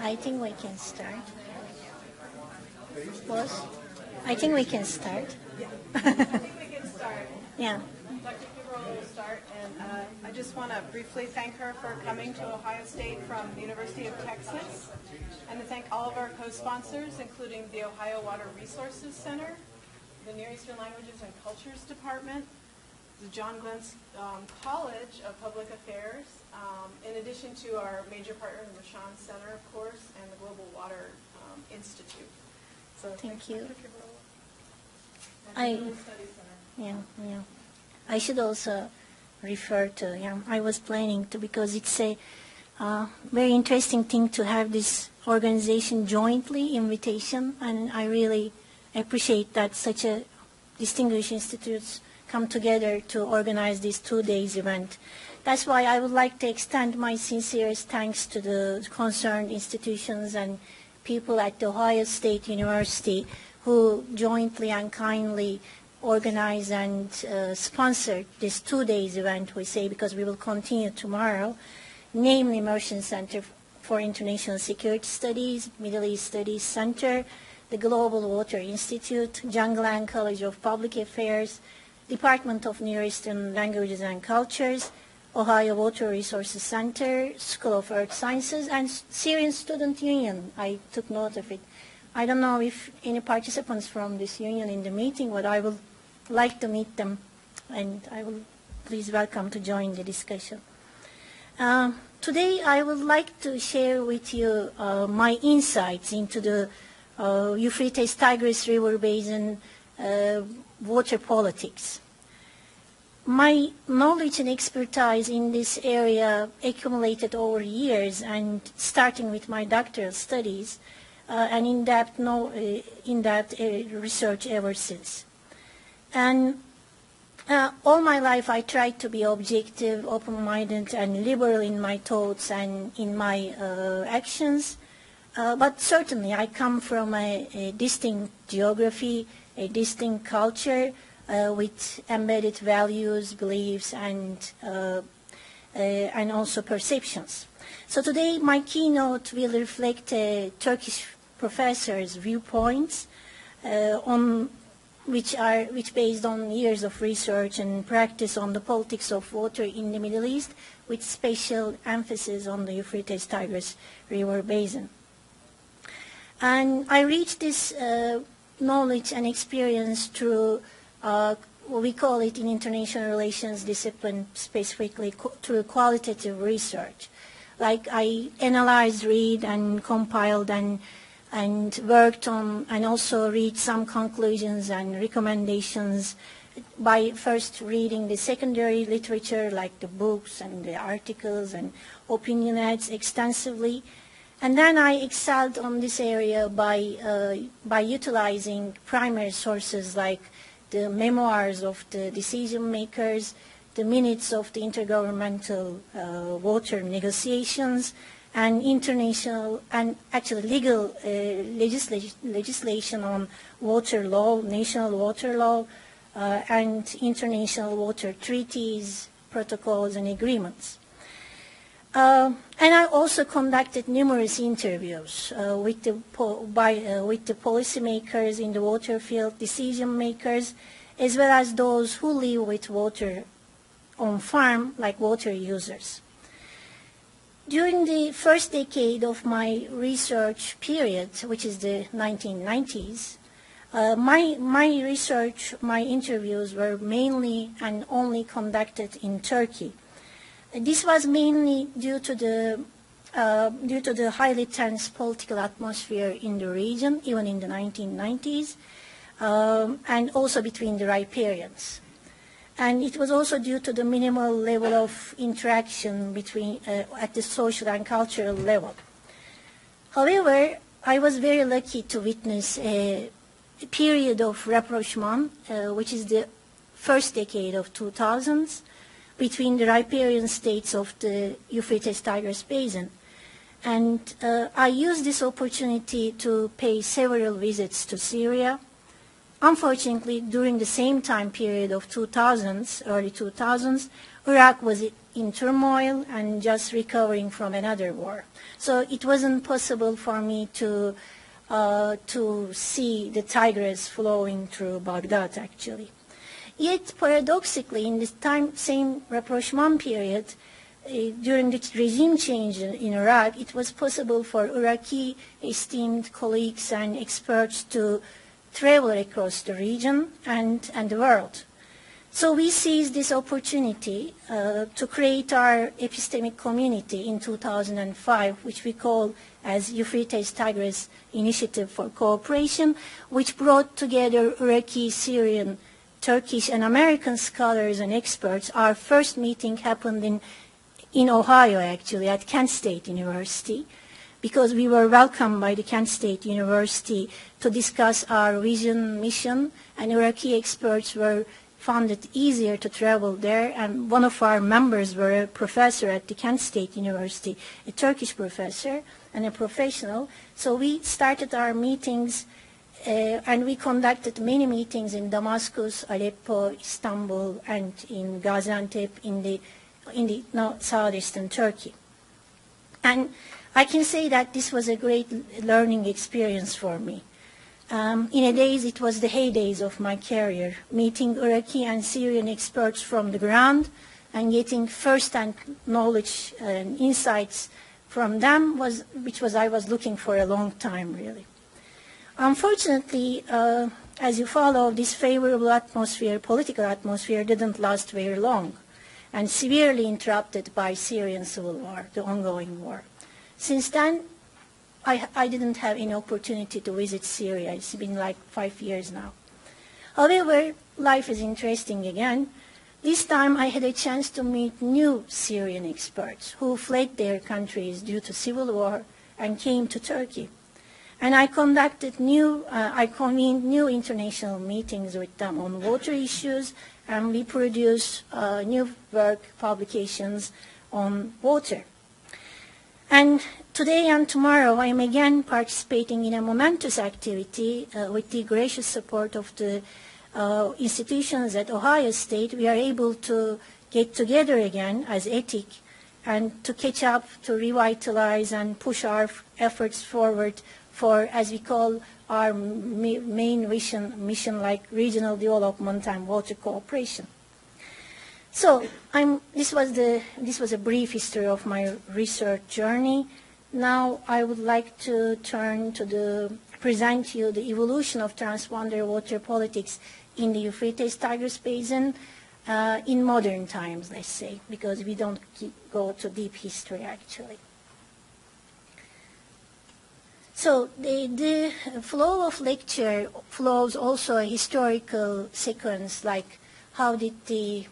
I think we can start. Boss? I think we can start. I think we can start. Yeah. Dr. Kibaroglu will start, and I just want to briefly thank her for coming to Ohio State from the University of Texas, and to thank all of our co-sponsors, including the Ohio Water Resources Center, the Near Eastern Languages and Cultures Department, the John Glenn College of Public Affairs, in addition to our major partner, the Rashan Center, of course, and the Global Water Institute. So Thank you. Dr. Kibaroglu. Yeah. I should also refer to, I was planning to, because it's a very interesting thing to have this organization jointly invitation, and I really appreciate that such a distinguished institutes come together to organize this 2 days event. That's why I would like to extend my sincerest thanks to the concerned institutions and people at the Ohio State University who jointly and kindly organized and sponsored this 2 days event, we say, because we will continue tomorrow, namely Immersion Center for International Security Studies, Middle East Studies Center, the Global Water Institute, John Glenn College of Public Affairs, Department of Near Eastern Languages and Cultures, Ohio Water Resources Center, School of Earth Sciences, and Syrian Student Union. I took note of it. I don't know if any participants from this union in the meeting, but I would like to meet them, and I will please welcome to join the discussion. Today I would like to share with you my insights into the Euphrates Tigris River Basin water politics. My knowledge and expertise in this area accumulated over years, and starting with my doctoral studies, and in-depth research ever since. And all my life I tried to be objective, open-minded, and liberal in my thoughts and in my actions. But certainly I come from a distinct geography, a distinct culture, with embedded values, beliefs, and also perceptions. So today my keynote will reflect Turkish professors' viewpoints which based on years of research and practice on the politics of water in the Middle East, with special emphasis on the Euphrates Tigris River Basin. And I reached this knowledge and experience through we call it in international relations discipline specifically through qualitative research. Like I analyzed, read, and compiled and worked on, and also read some conclusions and recommendations by first reading the secondary literature like the books and the articles and opinion ads extensively. And then I excelled on this area by utilizing primary sources like the memoirs of the decision makers, the minutes of the intergovernmental water negotiations, and international and actually legal legislation on water law, national water law, and international water treaties, protocols, and agreements. And I also conducted numerous interviews with the policymakers in the water field, decision makers, as well as those who live with water on farm, like water users. During the first decade of my research period, which is the 1990s, my research, my interviews were mainly and only conducted in Turkey. This was mainly due to the highly tense political atmosphere in the region, even in the 1990s, and also between the riparians. And it was also due to the minimal level of interaction between at the social and cultural level. However, I was very lucky to witness a period of rapprochement, which is the first decade of 2000s, between the riparian states of the Euphrates Tigris Basin. And I used this opportunity to pay several visits to Syria. Unfortunately, during the same time period of 2000s, early 2000s, Iraq was in turmoil and just recovering from another war. So it wasn't possible for me to see the Tigris flowing through Baghdad, actually. Yet, paradoxically, in this same rapprochement period, during the regime change in Iraq, it was possible for Iraqi esteemed colleagues and experts to travel across the region and the world. So we seized this opportunity to create our epistemic community in 2005, which we call as Euphrates Tigris Initiative for Cooperation, which brought together Iraqi, Syrian, Turkish, and American scholars and experts. Our first meeting happened in Ohio, actually, at Kent State University, because we were welcomed by the Kent State University to discuss our vision, mission, and Iraqi experts found it easier to travel there, and one of our members were a professor at the Kent State University, a Turkish professor and a professional. So we started our meetings, and we conducted many meetings in Damascus, Aleppo, Istanbul, and in Gaziantep in the southeastern Turkey. And I can say that this was a great learning experience for me. In a days, it was the heydays of my career, meeting Iraqi and Syrian experts from the ground and getting first-hand knowledge and insights from them, which I was looking for a long time, really. Unfortunately, as you follow, this favorable atmosphere, political atmosphere, didn't last very long, and severely interrupted by Syrian civil war, the ongoing war. Since then, I didn't have any opportunity to visit Syria. It's been like 5 years now. However, life is interesting again. This time I had a chance to meet new Syrian experts who fled their countries due to civil war and came to Turkey. And I convened new international meetings with them on water issues, and we produced new work publications on water. And today and tomorrow, I am again participating in a momentous activity with the gracious support of the institutions at Ohio State. We are able to get together again as ETIC and to catch up, to revitalize and push our efforts forward for, as we call our main mission like regional development and water cooperation. So this was a brief history of my research journey. Now I would like to turn to present you the evolution of transponder water politics in the Euphrates Tigris Basin in modern times, let's say, because we don't go to deep history actually. So the flow of lecture flows also a historical sequence, like how did the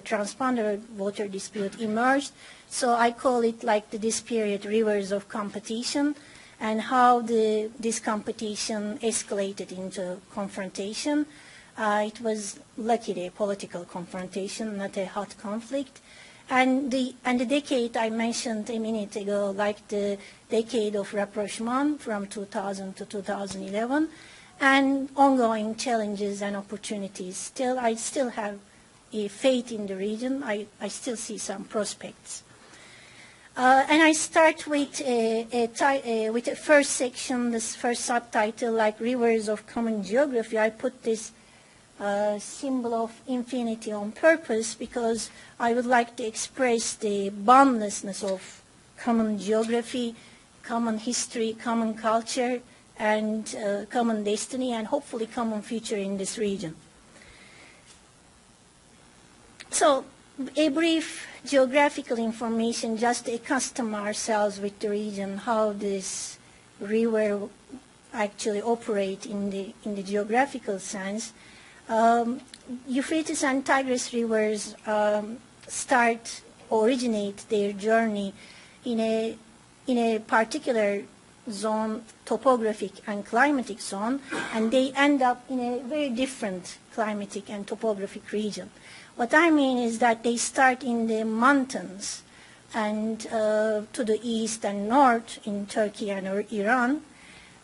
transponder water dispute emerged. So I call it like this period rivers of competition, and how this competition escalated into confrontation. It was luckily a political confrontation, not a hot conflict. And the decade I mentioned a minute ago, like the decade of rapprochement from 2000 to 2011, and ongoing challenges and opportunities. I still have a faith in the region. I still see some prospects. And I start with a first section, this first subtitle, like Rivers of Common Geography. I put this symbol of infinity on purpose because I would like to express the boundlessness of common geography, common history, common culture, and common destiny, and hopefully common future in this region. So a brief geographical information just to accustom ourselves with the region, how this river actually operate in the geographical sense. Euphrates and Tigris rivers originate their journey in a particular zone, topographic and climatic zone, and they end up in a very different climatic and topographic region. What I mean is that they start in the mountains and to the east and north in Turkey and Iran.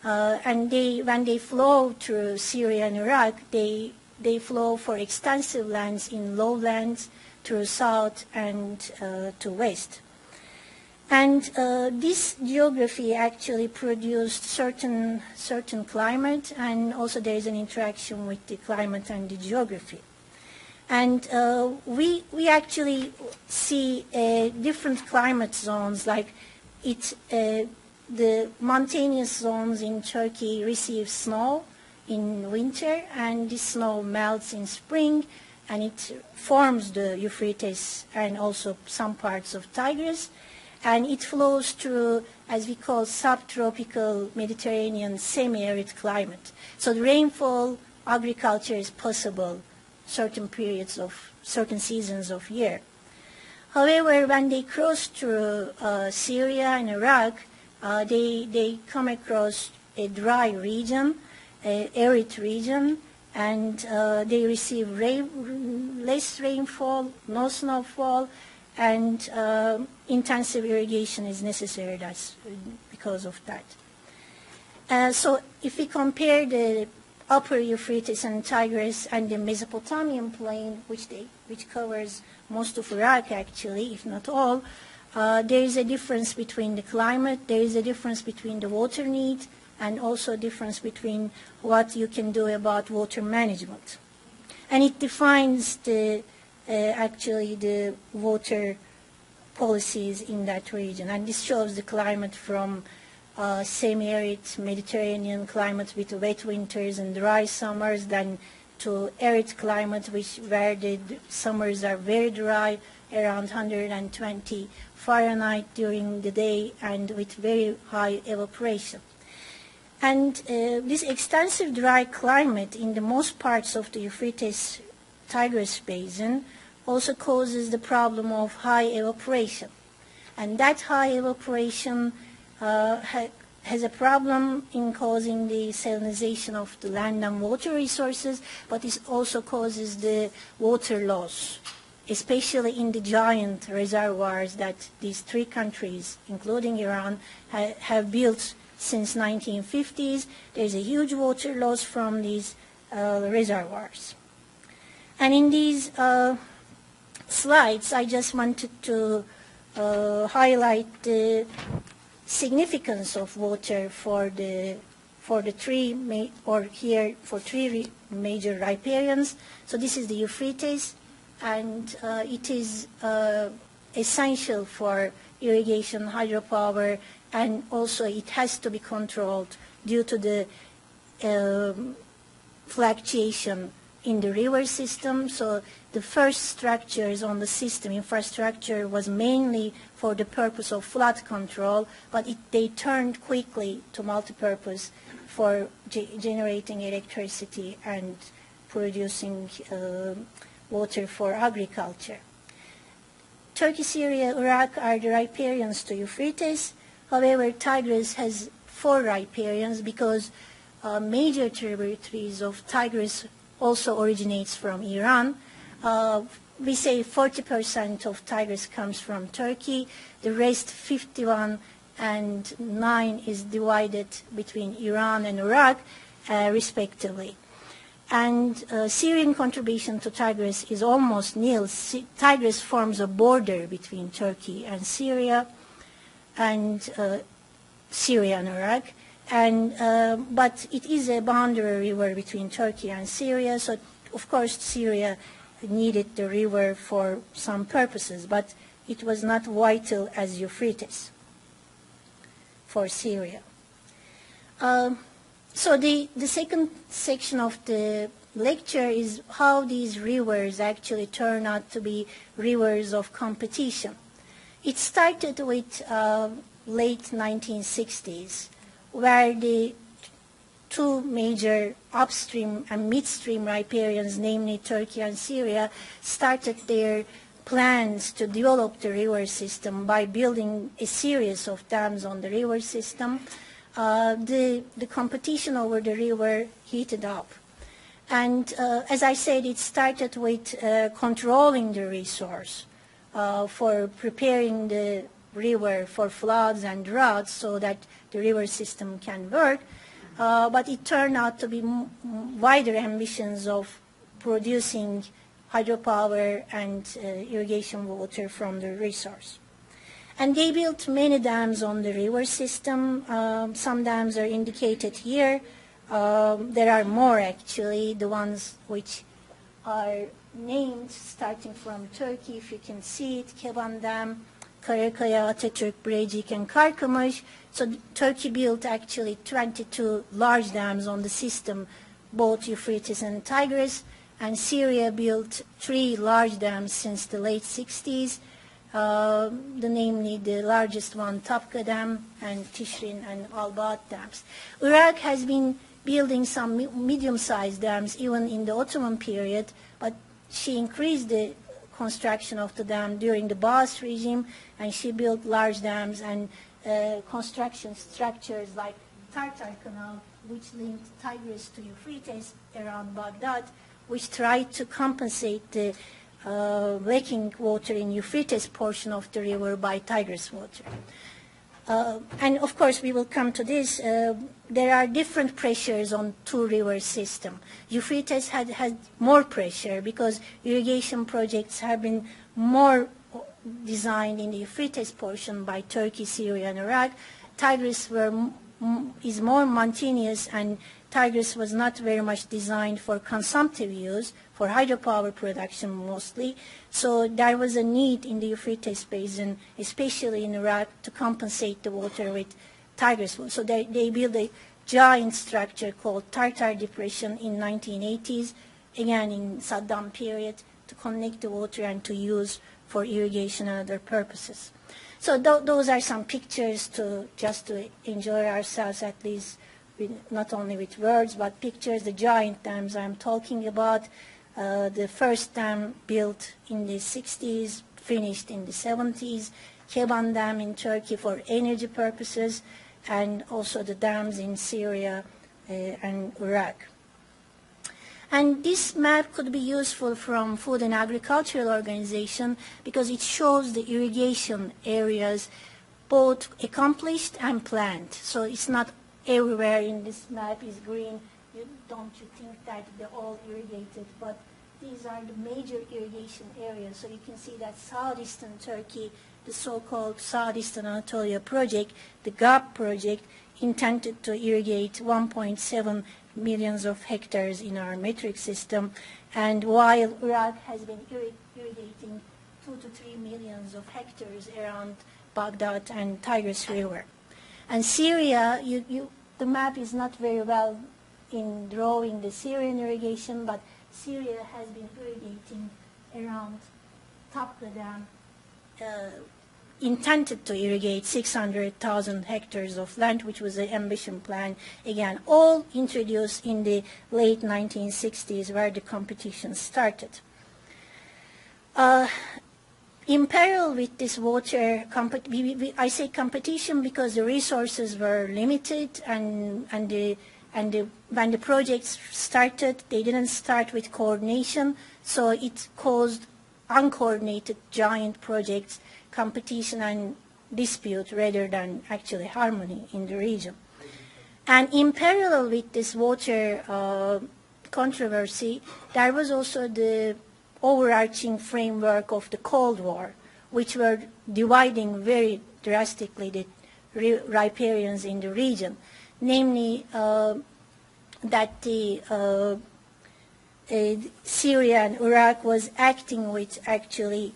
And when they flow through Syria and Iraq, they flow for extensive lands in lowlands through south and to west. And this geography actually produced certain climate, and also there is an interaction with the climate and the geography. And we actually see different climate zones, like the mountainous zones in Turkey receive snow in winter, and this snow melts in spring, and it forms the Euphrates and also some parts of Tigris, and it flows through, as we call, subtropical Mediterranean semi-arid climate. So the rainfall, agriculture is possible certain periods of, certain seasons of year. However, when they cross through Syria and Iraq, they come across a dry region, an arid region, and they receive less rainfall, no snowfall, and intensive irrigation is necessary because of that. So if we compare the upper Euphrates and Tigris and the Mesopotamian plain, which covers most of Iraq actually, if not all, there is a difference between the climate, there is a difference between the water need, and also a difference between what you can do about water management. And it defines actually the water policies in that region. And this shows the climate from semi-arid Mediterranean climate with wet winters and dry summers, then to arid climate where the summers are very dry, around 120 Fahrenheit during the day, and with very high evaporation. And this extensive dry climate in the most parts of the Euphrates-Tigris basin also causes the problem of high evaporation. And that high evaporation has a problem in causing the salinization of the land and water resources, but it also causes the water loss, especially in the giant reservoirs that these three countries, including Iran, have built since 1950s. There's a huge water loss from these reservoirs. And in these slides, I just wanted to highlight the significance of water for three major riparians. So this is the Euphrates, and it is essential for irrigation, hydropower, and also it has to be controlled due to the fluctuation in the river system. So the first structures on the system, infrastructure, was mainly for the purpose of flood control, but they turned quickly to multipurpose for generating electricity and producing water for agriculture. Turkey, Syria, Iraq are the riparians to Euphrates. However, Tigris has 4 riparians because major tributaries of Tigris also originates from Iran. We say 40% of Tigris comes from Turkey. The rest, 51 and 9, is divided between Iran and Iraq, respectively. And Syrian contribution to Tigris is almost nil. Tigris forms a border between Turkey and Syria, and Iraq. And but it is a boundary river between Turkey and Syria. So, of course, Syria needed the river for some purposes, but it was not vital as Euphrates for Syria. So the second section of the lecture is how these rivers actually turn out to be rivers of competition. It started with late 1960s, where the 2 major upstream and midstream riparians, namely Turkey and Syria, started their plans to develop the river system by building a series of dams on the river system. The competition over the river heated up. And as I said, it started with controlling the resource for preparing the river for floods and droughts so that the river system can work. But it turned out to be wider ambitions of producing hydropower and irrigation water from the resource. And they built many dams on the river system. Some dams are indicated here. There are more actually, the ones which are named starting from Turkey, if you can see it, Keban Dam, Karakaya, Atatürk, Birecik, and Karkamış. So Turkey built actually 22 large dams on the system, both Euphrates and Tigris, and Syria built 3 large dams since the late 60s, namely the largest one, Tapka Dam, and Tishrin and Al-Bad dams. Iraq has been building some medium-sized dams even in the Ottoman period, but she increased the construction of the dam during the Ba'ath regime, and she built large dams and construction structures like Tartar Canal, which linked Tigris to Euphrates around Baghdad, which tried to compensate the lacking water in Euphrates portion of the river by Tigris water. And of course, we will come to this. There are different pressures on two river system. Euphrates had more pressure because irrigation projects have been more designed in the Euphrates portion by Turkey, Syria, and Iraq. Tigris is more mountainous, and Tigris was not very much designed for consumptive use, for hydropower production mostly. So there was a need in the Euphrates Basin, especially in Iraq, to compensate the water with Tigris. So they built a giant structure called Tartar Depression in 1980s, again in Saddam period, to connect the water and to use for irrigation and other purposes. So those are some pictures just to enjoy ourselves, at least not only with words, but pictures, the giant dams I'm talking about. The first dam built in the 60s, finished in the 70s, Keban Dam in Turkey for energy purposes, and also the dams in Syria and Iraq. And this map could be useful from Food and Agricultural Organization because it shows the irrigation areas, both accomplished and planned. So it's not everywhere in this map is green. Don't you think that they're all irrigated? But these are the major irrigation areas. So you can see that southeastern Turkey, the so-called southeastern Anatolia project, the GAP project, intended to irrigate 1.7 millions of hectares in our metric system, and while Iraq has been irrigating 2 to 3 millions of hectares around Baghdad and Tigris River. And Syria, the map is not very well in drawing the Syrian irrigation, but Syria has been irrigating around Tapka Dam, intended to irrigate 600,000 hectares of land, which was the ambition plan, again, all introduced in the late 1960s where the competition started. In parallel with this water, I say competition because the resources were limited, and when the projects started, they didn't start with coordination, so it caused uncoordinated giant projects, competition and dispute rather than actually harmony in the region. And in parallel with this water controversy, there was also the overarching framework of the Cold War, which were dividing very drastically the riparians in the region, namely that the Syria and Iraq was acting with actually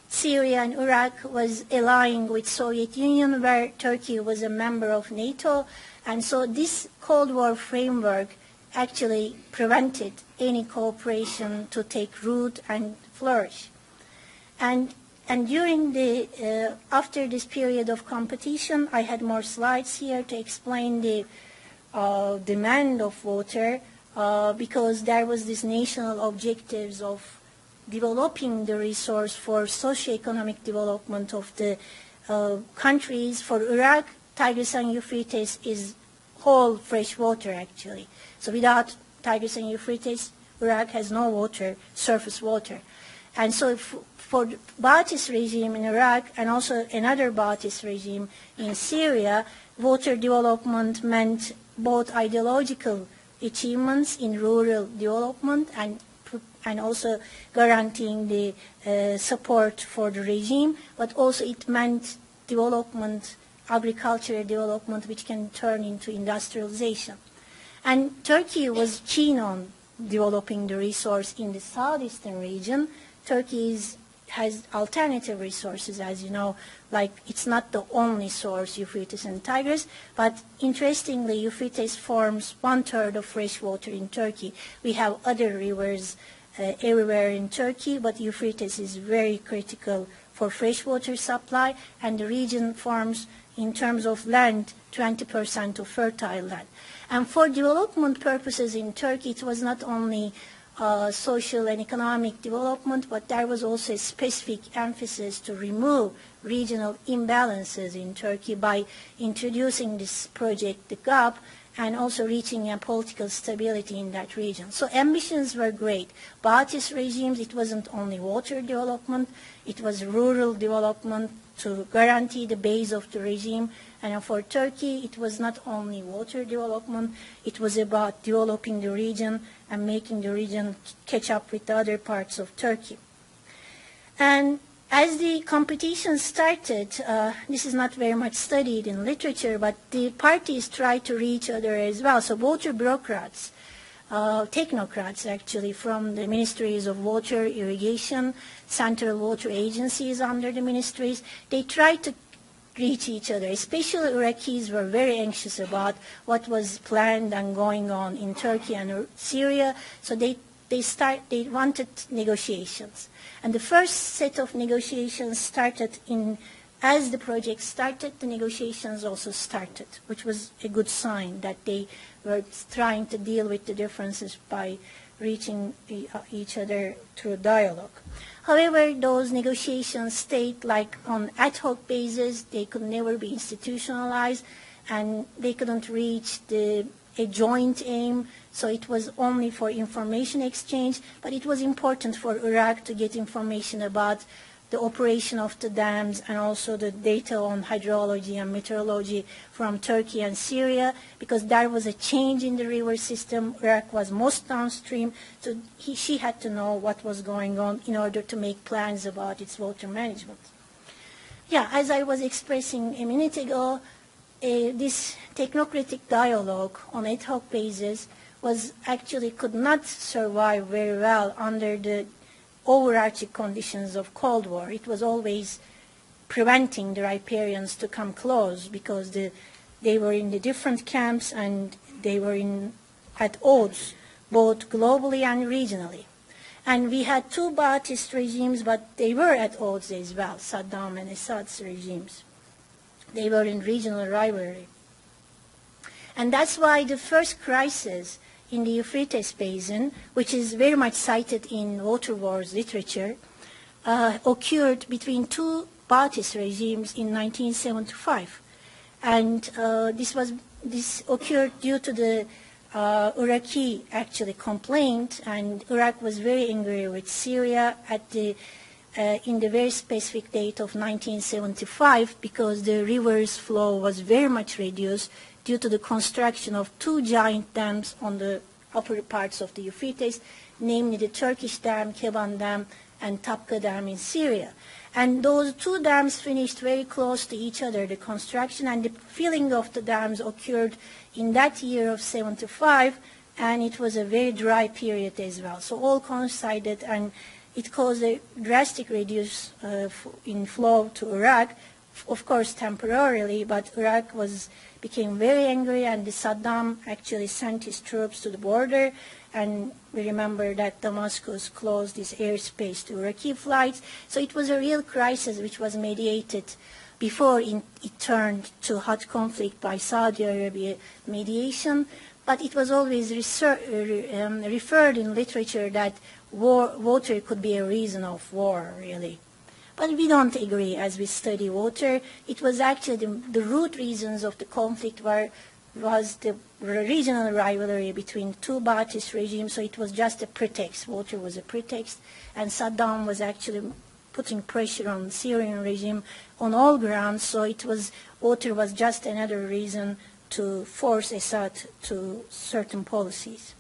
Syria and Iraq was allying with Soviet Union, where Turkey was a member of NATO, and so this Cold War framework actually prevented any cooperation to take root and flourish. And during the after this period of competition, I had more slides here to explain the demand of water because there was this national objectives of developing the resource for socioeconomic development of the countries. For Iraq, Tigris and Euphrates is whole fresh water, actually. So without Tigris and Euphrates, Iraq has no water, surface water. And so for the Ba'athist regime in Iraq and also another Ba'athist regime in Syria, water development meant both ideological achievements in rural development and also guaranteeing the support for the regime, but also it meant development, agricultural development, which can turn into industrialization. And Turkey was keen on developing the resource in the southeastern region. Turkey has alternative resources, as you know, like it's not the only source, Euphrates and Tigris, but interestingly, Euphrates forms 1/3 of fresh water in Turkey. We have other rivers everywhere in Turkey, but Euphrates is very critical for freshwater supply, and the region forms, in terms of land, 20% of fertile land. And for development purposes in Turkey, it was not only social and economic development, but there was also a specific emphasis to remove regional imbalances in Turkey by introducing this project, the GAP, and also reaching a political stability in that region. So ambitions were great. Ba'athist regimes, it wasn't only water development, it was rural development to guarantee the base of the regime. And for Turkey, it was not only water development, it was about developing the region and making the region catch up with the other parts of Turkey. And as the competition started, this is not very much studied in literature, but the parties tried to reach each other as well. So water bureaucrats, technocrats actually, from the ministries of water, irrigation, central water agencies under the ministries, they tried to reach each other. Especially Iraqis were very anxious about what was planned and going on in Turkey and Syria, so they wanted negotiations. And the first set of negotiations started as the project started, the negotiations also started, which was a good sign that they were trying to deal with the differences by reaching each other through dialogue. However, those negotiations stayed like on ad hoc basis. They could never be institutionalized, and they couldn't reach a joint aim. So it was only for information exchange, but it was important for Iraq to get information about the operation of the dams and also the data on hydrology and meteorology from Turkey and Syria, because there was a change in the river system. Iraq was most downstream, so she had to know what was going on in order to make plans about its water management. Yeah, as I was expressing a minute ago, this technocratic dialogue on ad hoc basis could not survive very well under the overarching conditions of Cold War. It was always preventing the riparians to come close because they were in the different camps and they were at odds both globally and regionally. And we had two Ba'athist regimes, but they were at odds as well, Saddam and Assad's regimes. They were in regional rivalry. And that's why the first crisis in the Euphrates Basin, which is very much cited in water wars literature, occurred between two Ba'athist regimes in 1975. And this occurred due to the Iraqi complaint, and Iraq was very angry with Syria in the very specific date of 1975 because the river's flow was very much reduced due to the construction of two giant dams on the upper parts of the Euphrates, namely the Turkish dam, Keban Dam, and Tapka Dam in Syria. And those two dams finished very close to each other, the construction, and the filling of the dams occurred in that year of 75, and it was a very dry period as well. So all coincided, and it caused a drastic reduce in flow to Iraq, of course temporarily, but Iraq became very angry, and Saddam actually sent his troops to the border, and we remember that Damascus closed its airspace to Iraqi flights. So it was a real crisis which was mediated before it turned to hot conflict by Saudi Arabia mediation, but it was always referred in literature that water could be a reason of war, really. But we don't agree as we study water. It was actually the root reasons of the conflict were was the regional rivalry between two Ba'athist regimes, so it was just a pretext. Water was a pretext, and Saddam was actually putting pressure on the Syrian regime on all grounds, so water was just another reason to force Assad to certain policies.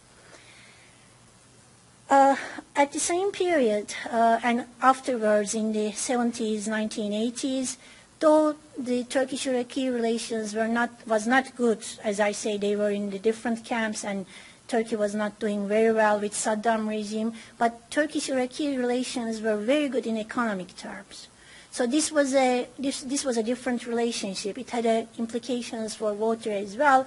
At the same period, and afterwards in the 70s, 1980s, though the Turkish-Iraqi relations was not good, as I say, they were in the different camps, and Turkey was not doing very well with Saddam regime, but Turkish-Iraqi relations were very good in economic terms. So this was a different relationship. It had implications for water as well,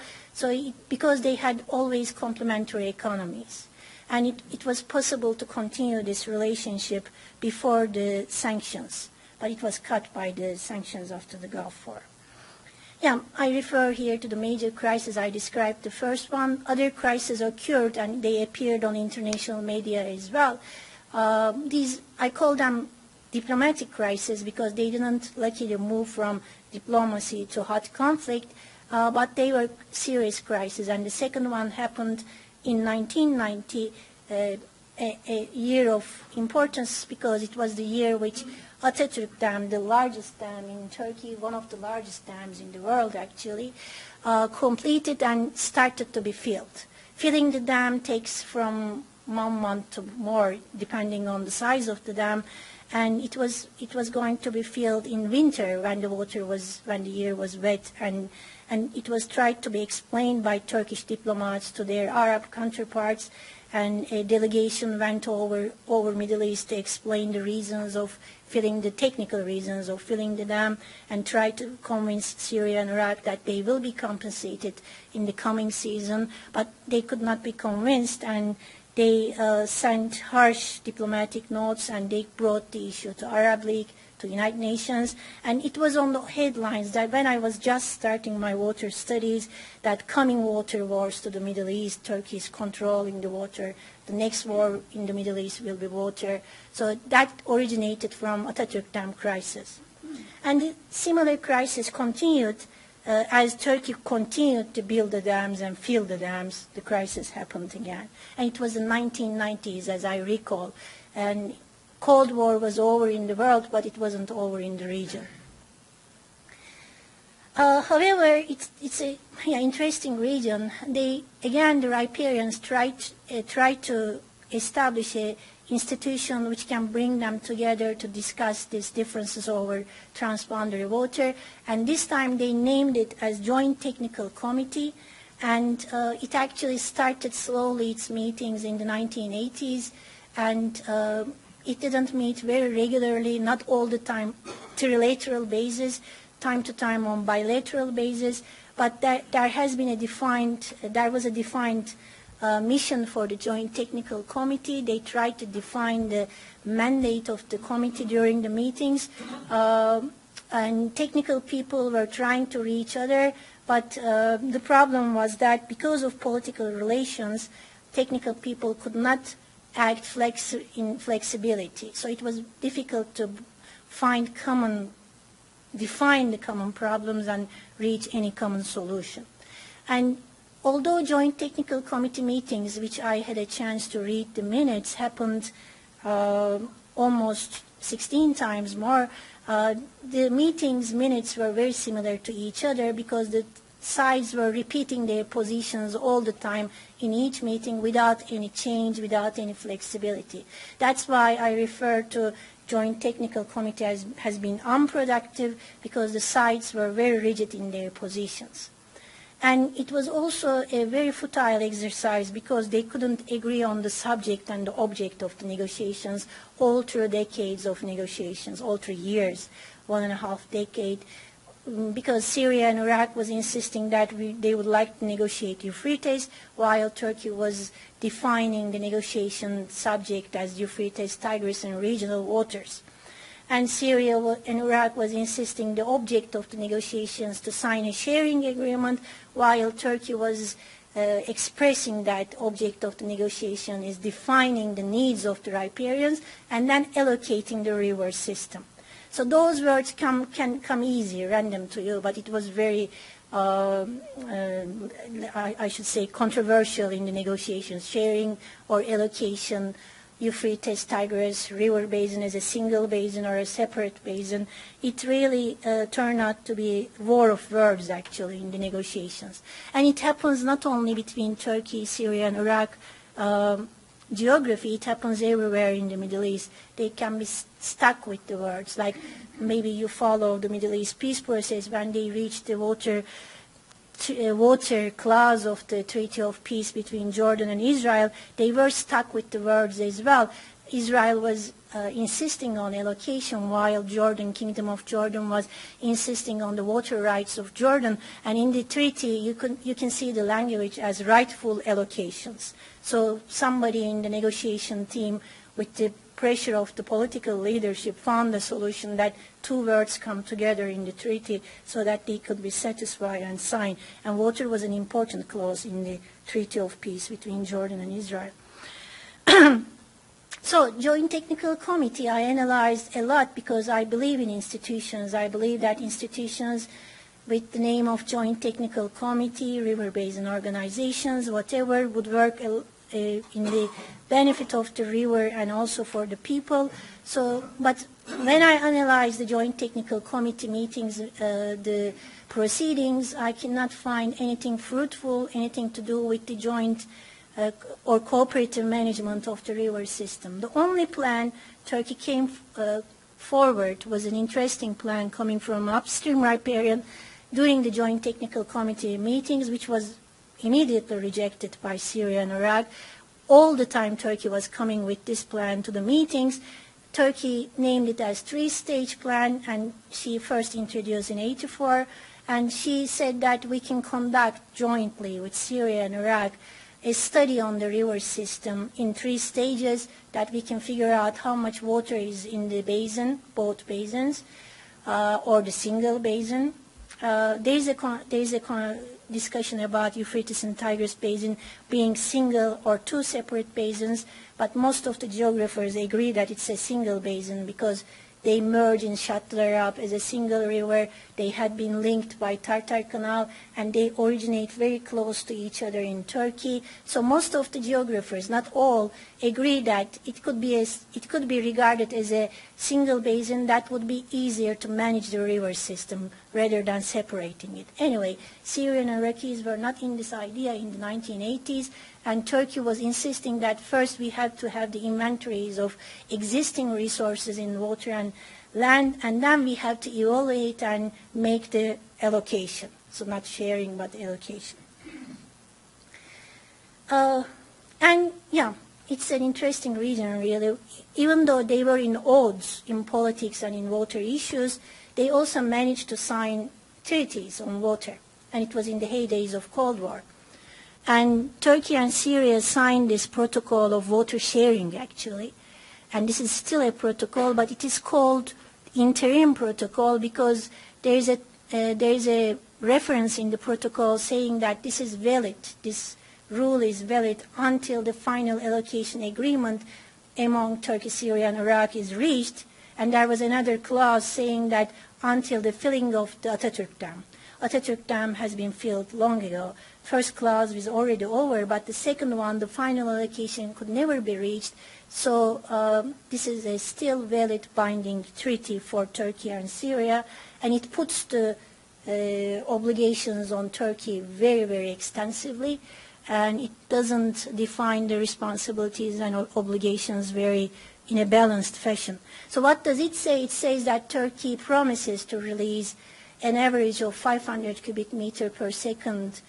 because they had always complementary economies. And it was possible to continue this relationship before the sanctions, but it was cut by the sanctions after the Gulf War. Yeah, I refer here to the major crises I described, the first one. Other crises occurred, and they appeared on international media as well. I call them diplomatic crises because they didn't luckily move from diplomacy to hot conflict, but they were serious crises. And the second one happened in 1990, a year of importance because it was the year which Atatürk Dam, the largest dam in Turkey, one of the largest dams in the world actually, completed and started to be filled. Filling the dam takes from 1 month to more, depending on the size of the dam, and it was going to be filled in winter when the year was wet, and it was tried to be explained by Turkish diplomats to their Arab counterparts, and a delegation went over Middle East to explain the technical reasons of filling the dam, and tried to convince Syria and Iraq that they will be compensated in the coming season, but they could not be convinced, and they sent harsh diplomatic notes, and they brought the issue to Arab League, to United Nations, and it was on the headlines that when I was just starting my water studies, that coming water wars to the Middle East, Turkey is controlling the water, the next war in the Middle East will be water. So that originated from Atatürk Dam crisis. And the similar crisis continued as Turkey continued to build the dams and fill the dams, the crisis happened again. And it was the 1990s, as I recall, and Cold War was over in the world, but it wasn't over in the region. However, it's a interesting region. The riparians tried to establish an institution which can bring them together to discuss these differences over transboundary water. And this time they named it as Joint Technical Committee. And it actually started slowly its meetings in the 1980s. And it didn't meet very regularly, not all the time, trilateral basis, time to time on bilateral basis, but there was a defined mission for the Joint Technical Committee. They tried to define the mandate of the committee during the meetings, and technical people were trying to reach each other, but the problem was that because of political relations, technical people could not act in flexibility. So it was difficult to define the common problems and reach any common solution. And although Joint Technical Committee meetings, which I had a chance to read the minutes, happened almost 16 times more, the meetings minutes were very similar to each other because the sides were repeating their positions all the time in each meeting without any change, without any flexibility. That's why I refer to Joint Technical Committee as has been unproductive, because the sides were very rigid in their positions. And it was also a very futile exercise because they couldn't agree on the subject and the object of the negotiations all through decades of negotiations, all through years, 1.5 decades. Because Syria and Iraq was insisting that they would like to negotiate Euphrates, while Turkey was defining the negotiation subject as Euphrates, Tigris, and regional waters. And Syria and Iraq was insisting the object of the negotiations to sign a sharing agreement, while Turkey was expressing that object of the negotiation is defining the needs of the riparians and then allocating the reverse system. So those words can come easy, random to you, but it was very I should say, controversial in the negotiations, sharing or allocation Euphrates, Tigris, river basin as a single basin or a separate basin. It really turned out to be a war of words, actually, in the negotiations. And it happens not only between Turkey, Syria, and Iraq geography, it happens everywhere in the Middle East. They can be stuck with the words. Like maybe you follow the Middle East peace process when they reach the water clause of the Treaty of Peace between Jordan and Israel, they were stuck with the words as well. Israel was insisting on allocation while Kingdom of Jordan was insisting on the water rights of Jordan. And in the treaty, you can see the language as rightful allocations. So somebody in the negotiation team, with the pressure of the political leadership, found a solution that two words come together in the treaty so that they could be satisfied and signed. And water was an important clause in the Treaty of Peace between Jordan and Israel. So Joint Technical Committee, I analyzed a lot because I believe in institutions. I believe that institutions with the name of Joint Technical Committee, river basin organizations, whatever, would work in the benefit of the river and also for the people. So, but when I analyze the Joint Technical Committee meetings, the proceedings, I cannot find anything fruitful, anything to do with the joint or cooperative management of the river system. The only plan Turkey came forward was an interesting plan coming from upstream riparian during the Joint Technical Committee meetings, which was immediately rejected by Syria and Iraq. All the time Turkey was coming with this plan to the meetings. Turkey named it as three-stage plan, and she first introduced in 1984, and she said that we can conduct jointly with Syria and Iraq a study on the river system in 3 stages, that we can figure out how much water is in the basin, both basins, or the single basin. There's a discussion about Euphrates and Tigris basin being single or 2 separate basins, but most of the geographers agree that it's a single basin because they merge and shuttle up as a single river. They had been linked by Tartar Canal, and they originate very close to each other in Turkey. So most of the geographers, not all, agree that it could be regarded as a single basin that would be easier to manage the river system rather than separating it. Anyway, Syrian and Iraqis were not in this idea in the 1980s, and Turkey was insisting that first we had to have the inventories of existing resources in water and land, and then we have to evaluate and make the allocation. So not sharing, but allocation. And yeah, it's an interesting region, really. Even though they were in odds in politics and in water issues, they also managed to sign treaties on water. And it was in the heydays of Cold War. And Turkey and Syria signed this protocol of water sharing, actually. And this is still a protocol, but it is called interim protocol because there is a reference in the protocol saying that this is valid, this rule is valid until the final allocation agreement among Turkey, Syria, and Iraq is reached. And there was another clause saying that until the filling of the Atatürk Dam. Atatürk Dam has been filled long ago. First clause was already over, but the second one, the final allocation, could never be reached. So this is a still valid binding treaty for Turkey and Syria, and it puts the obligations on Turkey very, very extensively, and it doesn't define the responsibilities and obligations in a balanced fashion. So what does it say? It says that Turkey promises to release an average of 500 cubic meter per second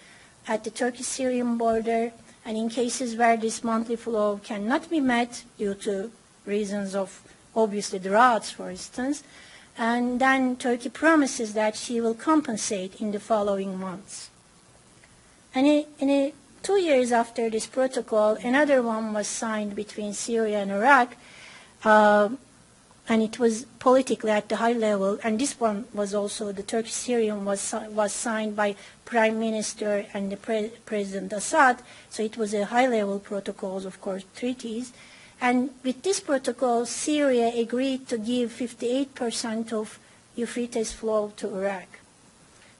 at the Turkish-Syrian border, and in cases where this monthly flow cannot be met due to reasons of obviously droughts, for instance, and then Turkey promises that she will compensate in the following months. And 2 years after this protocol, another one was signed between Syria and Iraq, and it was politically at the high level, and this one was also, the Turkish-Syrian was signed by Prime Minister and the President Assad, so it was a high-level protocols, of course, treaties. And with this protocol, Syria agreed to give 58% of Euphrates flow to Iraq.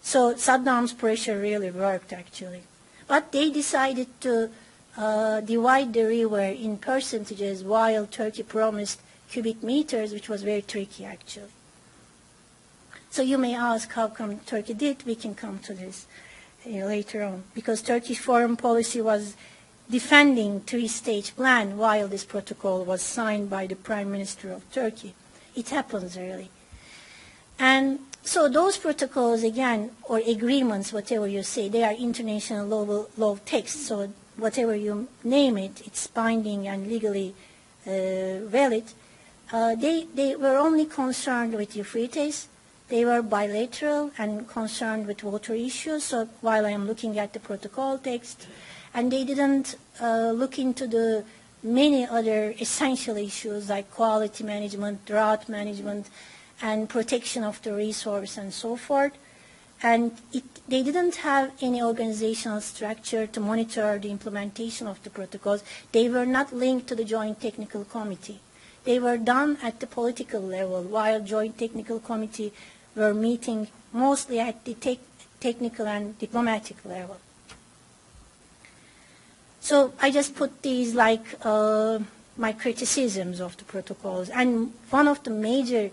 So Saddam's pressure really worked, actually. But they decided to divide the river in percentages while Turkey promised cubic meters, which was very tricky, actually. So you may ask how come Turkey did. We can come to this later on. Because Turkish foreign policy was defending three-stage plan while this protocol was signed by the Prime Minister of Turkey. It happens, really. And so those protocols, again, or agreements, whatever you say, they are international law texts. So whatever you name it, it's binding and legally valid. They were only concerned with Euphrates. They were bilateral and concerned with water issues. So while I am looking at the protocol text, and they didn't look into the many other essential issues like quality management, drought management, and protection of the resource and so forth. And they didn't have any organizational structure to monitor the implementation of the protocols. They were not linked to the Joint Technical Committee. They were done at the political level, while Joint Technical Committee were meeting mostly at the technical and diplomatic level. So I just put these like my criticisms of the protocols. And one of the major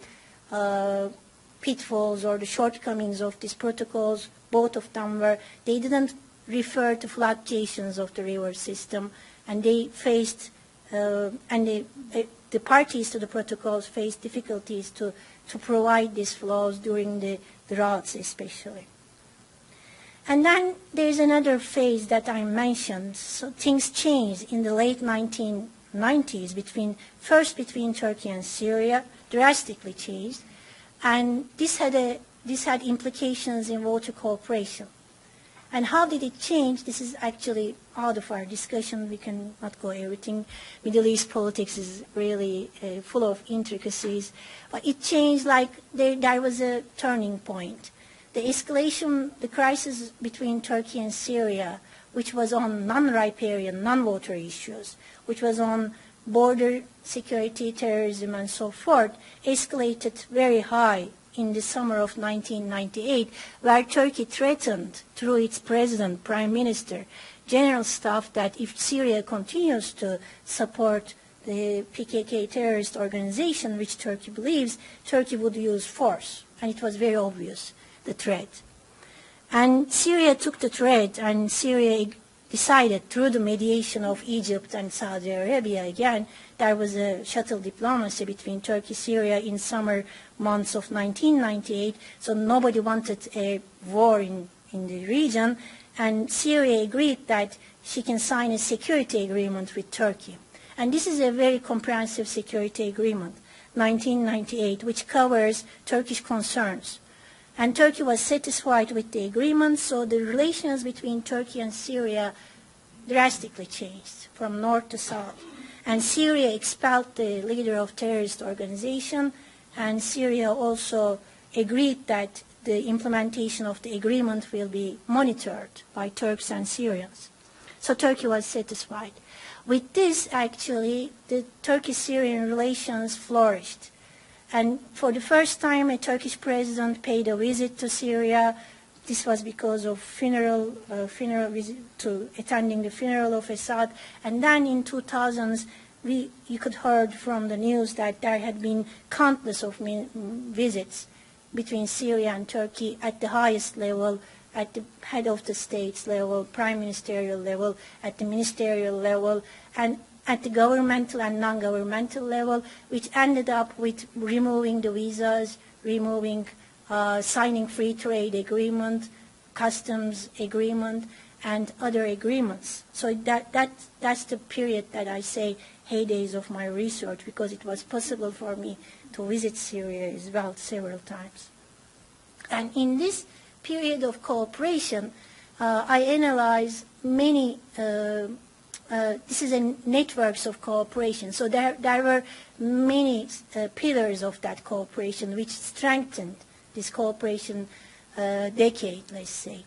pitfalls or the shortcomings of these protocols, both of them were, they didn't refer to fluctuations of the river system, and they faced, the parties to the protocols faced difficulties to provide these flows during the droughts especially. And then there's another phase that I mentioned. So things changed in the late 1990s first between Turkey and Syria, drastically changed. And this had implications in water cooperation. And how did it change? This is actually out of our discussion. We cannot go everything. Middle East politics is really full of intricacies. But it changed like there was a turning point. The escalation, the crisis between Turkey and Syria, which was on non-riparian, non-water issues, which was on border security, terrorism, and so forth, escalated very high in the summer of 1998, where Turkey threatened, through its president, prime minister, general staff, that if Syria continues to support the PKK terrorist organization, which Turkey believes, Turkey would use force. And it was very obvious, the threat. And Syria took the threat, and Syria decided, through the mediation of Egypt and Saudi Arabia, again, there was a shuttle diplomacy between Turkey and Syria in summer months of 1998, so nobody wanted a war in the region, and Syria agreed that she can sign a security agreement with Turkey. And this is a very comprehensive security agreement, 1998, which covers Turkish concerns. And Turkey was satisfied with the agreement, so the relations between Turkey and Syria drastically changed from north to south. And Syria expelled the leader of terrorist organization, and Syria also agreed that the implementation of the agreement will be monitored by Turks and Syrians. So Turkey was satisfied. With this, actually, the Turkish-Syrian relations flourished. And for the first time, a Turkish president paid a visit to Syria. This was because of attending the funeral of Assad. And then in 2000s, you could heard from the news that there had been countless of visits between Syria and Turkey at the highest level, at the head of the states level, prime ministerial level, at the ministerial level, and at the governmental and non-governmental level, which ended up with removing the visas, signing free trade agreement, customs agreement, and other agreements. So that's the period that I say heydays of my research, because it was possible for me to visit Syria as well several times. And in this period of cooperation, I analyze many this is a networks of cooperation. So there were many pillars of that cooperation which strengthened this cooperation decade, let's say.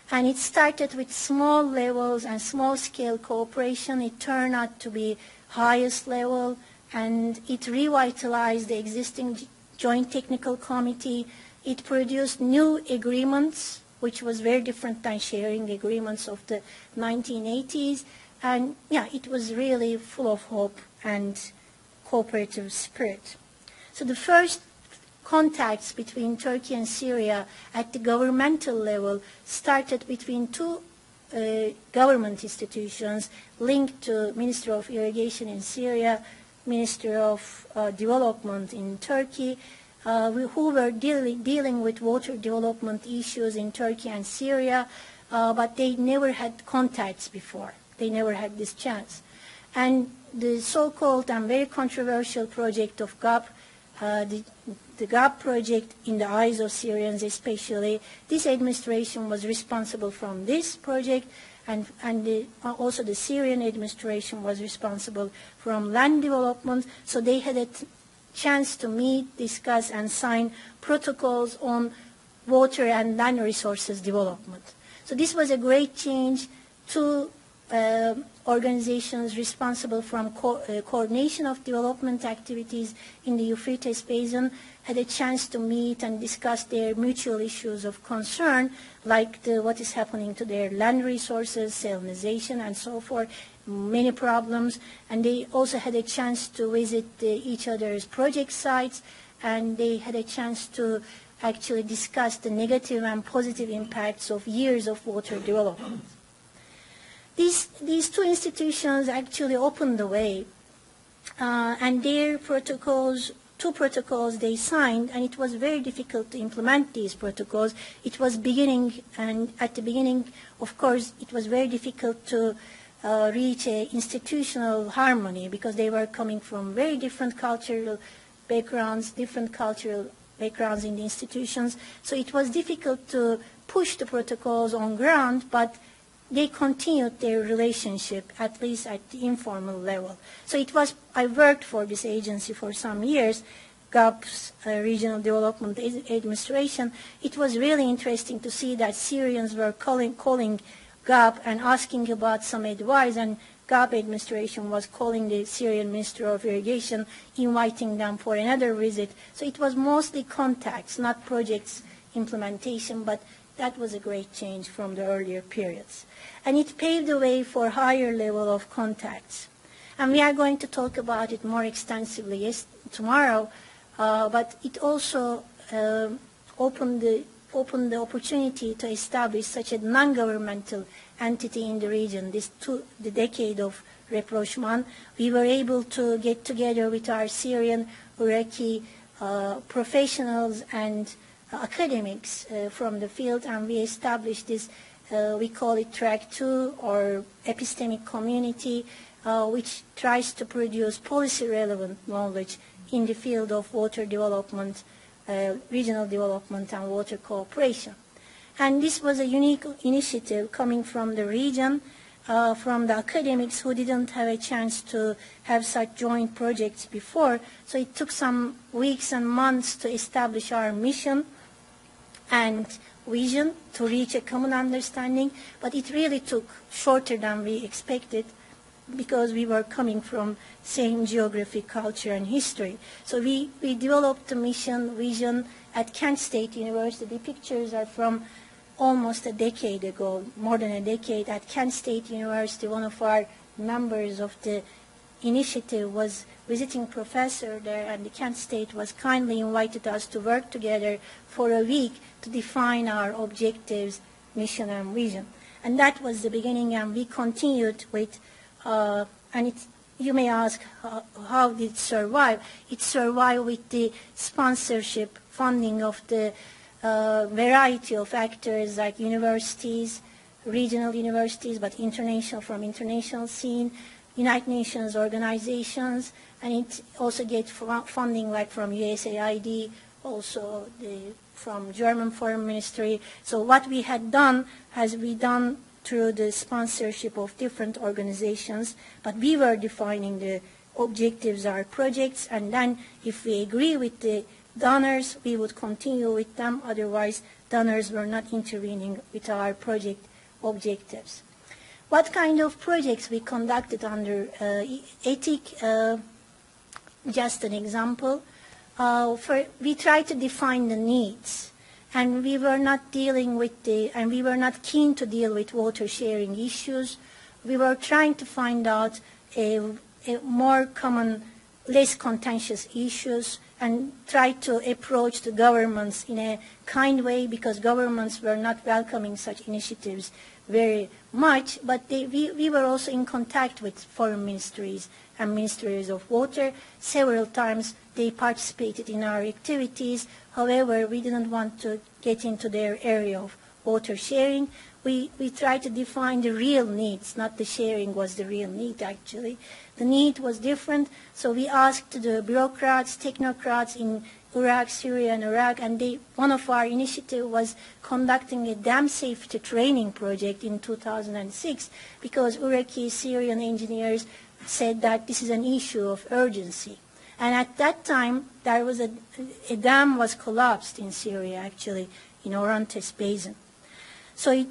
And it started with small levels and small-scale cooperation. It turned out to be highest level, and it revitalized the existing Joint Technical Committee. It produced new agreements which was very different than sharing agreements of the 1980s. And yeah, it was really full of hope and cooperative spirit. So the first contacts between Turkey and Syria at the governmental level started between two government institutions linked to Ministry of Irrigation in Syria, Ministry of Development in Turkey, who were dealing with water development issues in Turkey and Syria, but they never had contacts before. They never had this chance. And the so-called and very controversial project of GAP, the GAP project in the eyes of Syrians especially, this administration was responsible from this project, and also the Syrian administration was responsible from land development, so they had a chance to meet, discuss, and sign protocols on water and land resources development. So this was a great change. Two organizations responsible from coordination of development activities in the Euphrates Basin had a chance to meet and discuss their mutual issues of concern, like what is happening to their land resources, salinization, and so forth, many problems. And they also had a chance to visit each other's project sites, and they had a chance to actually discuss the negative and positive impacts of years of water development. These two institutions actually opened the way, and their protocols, two protocols they signed, and it was very difficult to implement these protocols. It was beginning, and at the beginning, of course, it was very difficult to reach an institutional harmony because they were coming from very different cultural backgrounds, different cultural backgrounds in the institutions. So it was difficult to push the protocols on ground, but they continued their relationship, at least at the informal level. So it was, I worked for this agency for some years, GAP's Regional Development Administration. It was really interesting to see that Syrians were calling GAP and asking about some advice, and GAP administration was calling the Syrian Minister of Irrigation, inviting them for another visit. So it was mostly contacts, not projects implementation, but that was a great change from the earlier periods. And it paved the way for higher level of contacts. And we are going to talk about it more extensively tomorrow, but it also opened the opportunity to establish such a non-governmental entity in the region. The decade of rapprochement, we were able to get together with our Syrian, Iraqi professionals and academics from the field, and we established this, we call it Track 2, or epistemic community, which tries to produce policy-relevant knowledge in the field of water development, regional development, and water cooperation. And this was a unique initiative coming from the region, from the academics who didn't have a chance to have such joint projects before. So it took some weeks and months to establish our mission and vision to reach a common understanding, but it really took shorter than we expected because we were coming from same geography, culture, and history. So we developed the mission, vision at Kent State University. The pictures are from almost a decade ago, more than a decade, at Kent State University. One of our members of the initiative was visiting professor there, and the Kent State was kindly invited us to work together for a week to define our objectives, mission, and vision. And that was the beginning, and we continued with, you may ask, how did it survive? It survived with the sponsorship, funding of the variety of actors like universities, regional universities, but from international scene, United Nations organizations, and it also gets funding like from USAID, also from German Foreign Ministry. So what we had done has been done through the sponsorship of different organizations, but we were defining the objectives, our projects, and then if we agree with the donors, we would continue with them. Otherwise, donors were not intervening with our project objectives. What kind of projects we conducted under ETIC? Just an example. We try to define the needs, and we were not dealing with we were not keen to deal with water sharing issues. We were trying to find out a more common, less contentious issues and try to approach the governments in a kind way, because governments were not welcoming such initiatives very much, but we were also in contact with foreign ministries and ministries of water. Several times they participated in our activities. However, we didn't want to get into their area of water sharing. We tried to define the real needs, not the sharing was the real need actually. The need was different, so we asked the bureaucrats, technocrats in Iraq, Syria, and Iraq, and one of our initiatives was conducting a dam safety training project in 2006, because Iraqi, Syrian engineers said that this is an issue of urgency. And at that time, there was a dam was collapsed in Syria, actually, in Euphrates Basin. So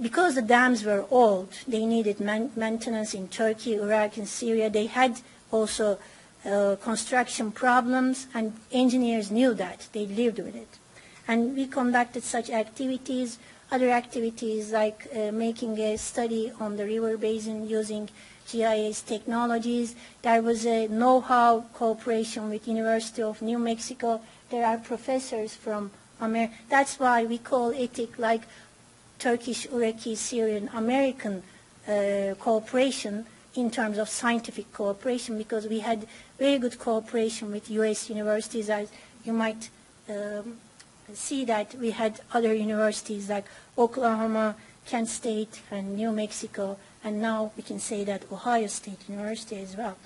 because the dams were old, they needed maintenance in Turkey, Iraq, and Syria. They had also construction problems, and engineers knew that. They lived with it. And we conducted such activities, other activities like making a study on the river basin using GIS technologies. There was a know-how cooperation with University of New Mexico. There are professors from America. That's why we call ETIC like Turkish, Iraqi, Syrian, American cooperation in terms of scientific cooperation, because we had very good cooperation with U.S. universities. As you might see that we had other universities like Oklahoma, Kent State, and New Mexico, and now we can say that Ohio State University as well.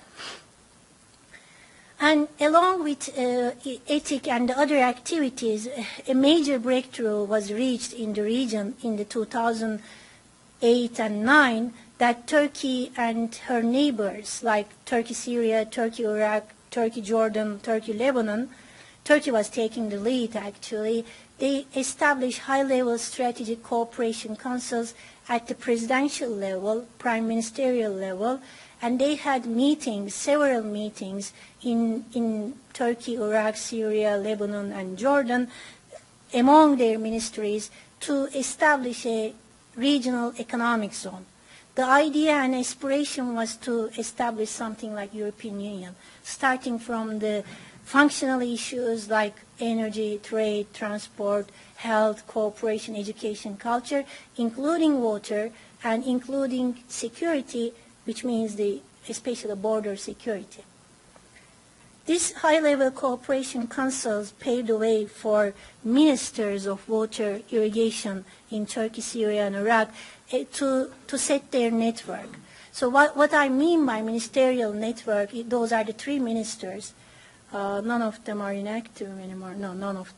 And along with ETIC and other activities, a major breakthrough was reached in the region in the 2008 and 9, that Turkey and her neighbors, like Turkey, Syria, Turkey, Iraq, Turkey, Jordan, Turkey, Lebanon, Turkey was taking the lead actually. They established high-level strategic cooperation councils at the presidential level, prime ministerial level, and they had meetings, several meetings in Turkey, Iraq, Syria, Lebanon, and Jordan among their ministries to establish a regional economic zone. The idea and aspiration was to establish something like European Union, starting from the functional issues like energy, trade, transport, health, cooperation, education, culture, including water, and including security, which means especially border security. These high-level cooperation councils paved the way for ministers of water irrigation in Turkey, Syria, and Iraq to set their network. So what I mean by ministerial network, those are the three ministers. None of them are inactive anymore. No, none of.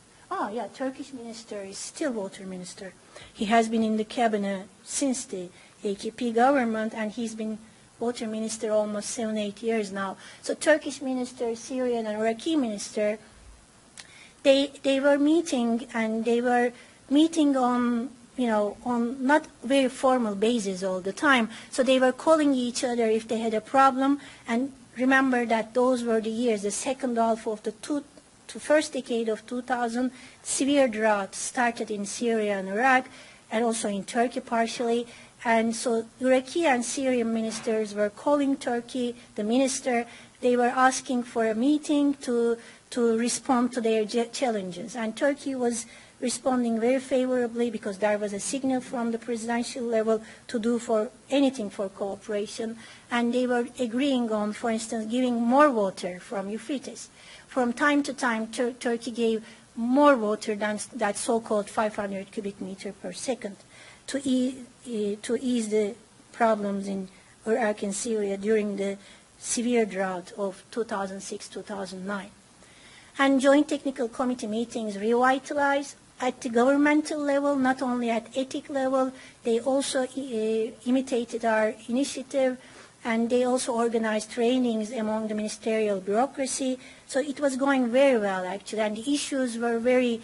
Turkish minister is still water minister. He has been in the cabinet since the AKP government, and he's been water minister almost 7-8 years now. So Turkish minister, Syrian and Iraqi minister, they were meeting, and they were meeting on not very formal basis all the time. So they were calling each other if they had a problem. And remember that those were the years, the second half of the first decade of 2000, severe drought started in Syria and Iraq, and also in Turkey partially. And so Iraqi and Syrian ministers were calling Turkey, the minister. They were asking for a meeting to respond to their challenges. And Turkey was responding very favorably, because there was a signal from the presidential level to do for anything for cooperation. And they were agreeing on, for instance, giving more water from Euphrates. From time to time, Turkey gave more water than that so-called 500 cubic meter per second to ease the problems in Iraq and Syria during the severe drought of 2006-2009. And joint technical committee meetings revitalized at the governmental level, not only at ETIC level. They also imitated our initiative, and they also organized trainings among the ministerial bureaucracy. So it was going very well, actually, and the issues were very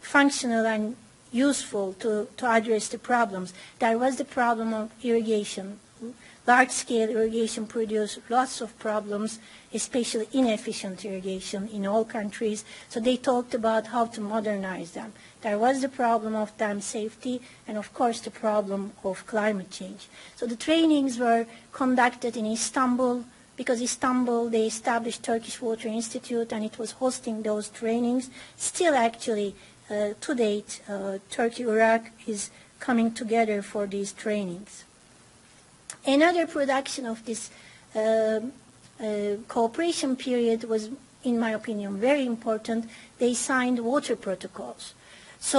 functional and useful to address the problems. There was the problem of irrigation, large-scale irrigation produced lots of problems, especially inefficient irrigation in all countries. So they talked about how to modernize them. There was the problem of dam safety and, of course, the problem of climate change. So the trainings were conducted in Istanbul, because Istanbul, they established Turkish Water Institute, and it was hosting those trainings. Still, actually, to date, Turkey, Iraq is coming together for these trainings. Another production of this cooperation period was, in my opinion, very important. They signed water protocols. So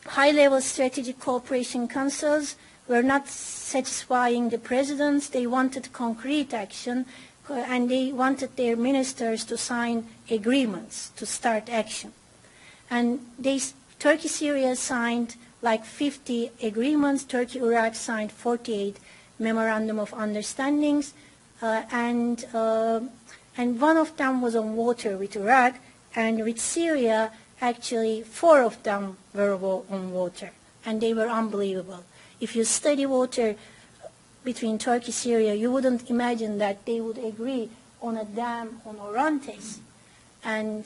high-level strategic cooperation councils were not satisfying the presidents. They wanted concrete action, and they wanted their ministers to sign agreements to start action. And Turkey, Syria signed like 50 agreements. Turkey, Iraq signed 48 memorandum of understandings, and one of them was on water with Iraq, and with Syria, actually 4 of them were on water, and they were unbelievable. If you study water between Turkey and Syria, you wouldn't imagine that they would agree on a dam on Orontes. And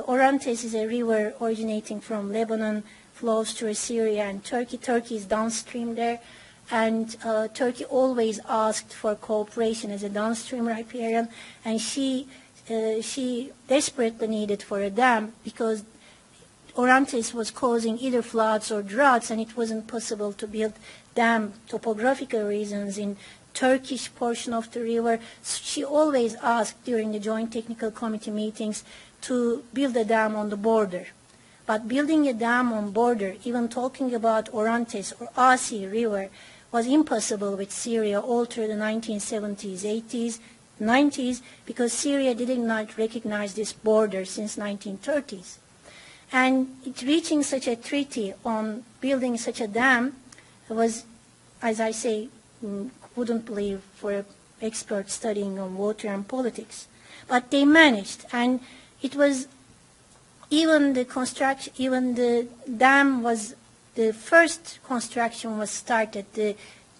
Orontes is a river originating from Lebanon, flows through Syria and Turkey. Turkey is downstream there. And Turkey always asked for cooperation as a downstream riparian, and she desperately needed for a dam because Orontes was causing either floods or droughts, and it wasn't possible to build dam, topographical reasons, in Turkish portion of the river. So she always asked during the Joint Technical Committee meetings to build a dam on the border. But building a dam on border, even talking about Orontes or Asi River, was impossible with Syria all through the 1970s, 80s, 90s, because Syria did not recognize this border since 1930s. And reaching such a treaty on building such a dam was, as I say, wouldn't believe for an expert studying on water and politics. But they managed, and it was even the dam was, the first construction was started, the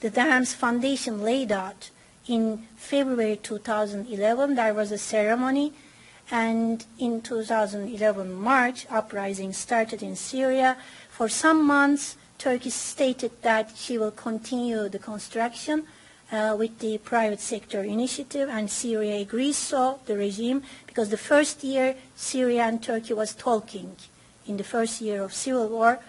dam's foundation laid out in February 2011. There was a ceremony, and in 2011 March, uprising started in Syria. For some months, Turkey stated that she will continue the construction with the private sector initiative, and Syria agrees so, the regime, because the first year Syria and Turkey was talking in the first year of civil war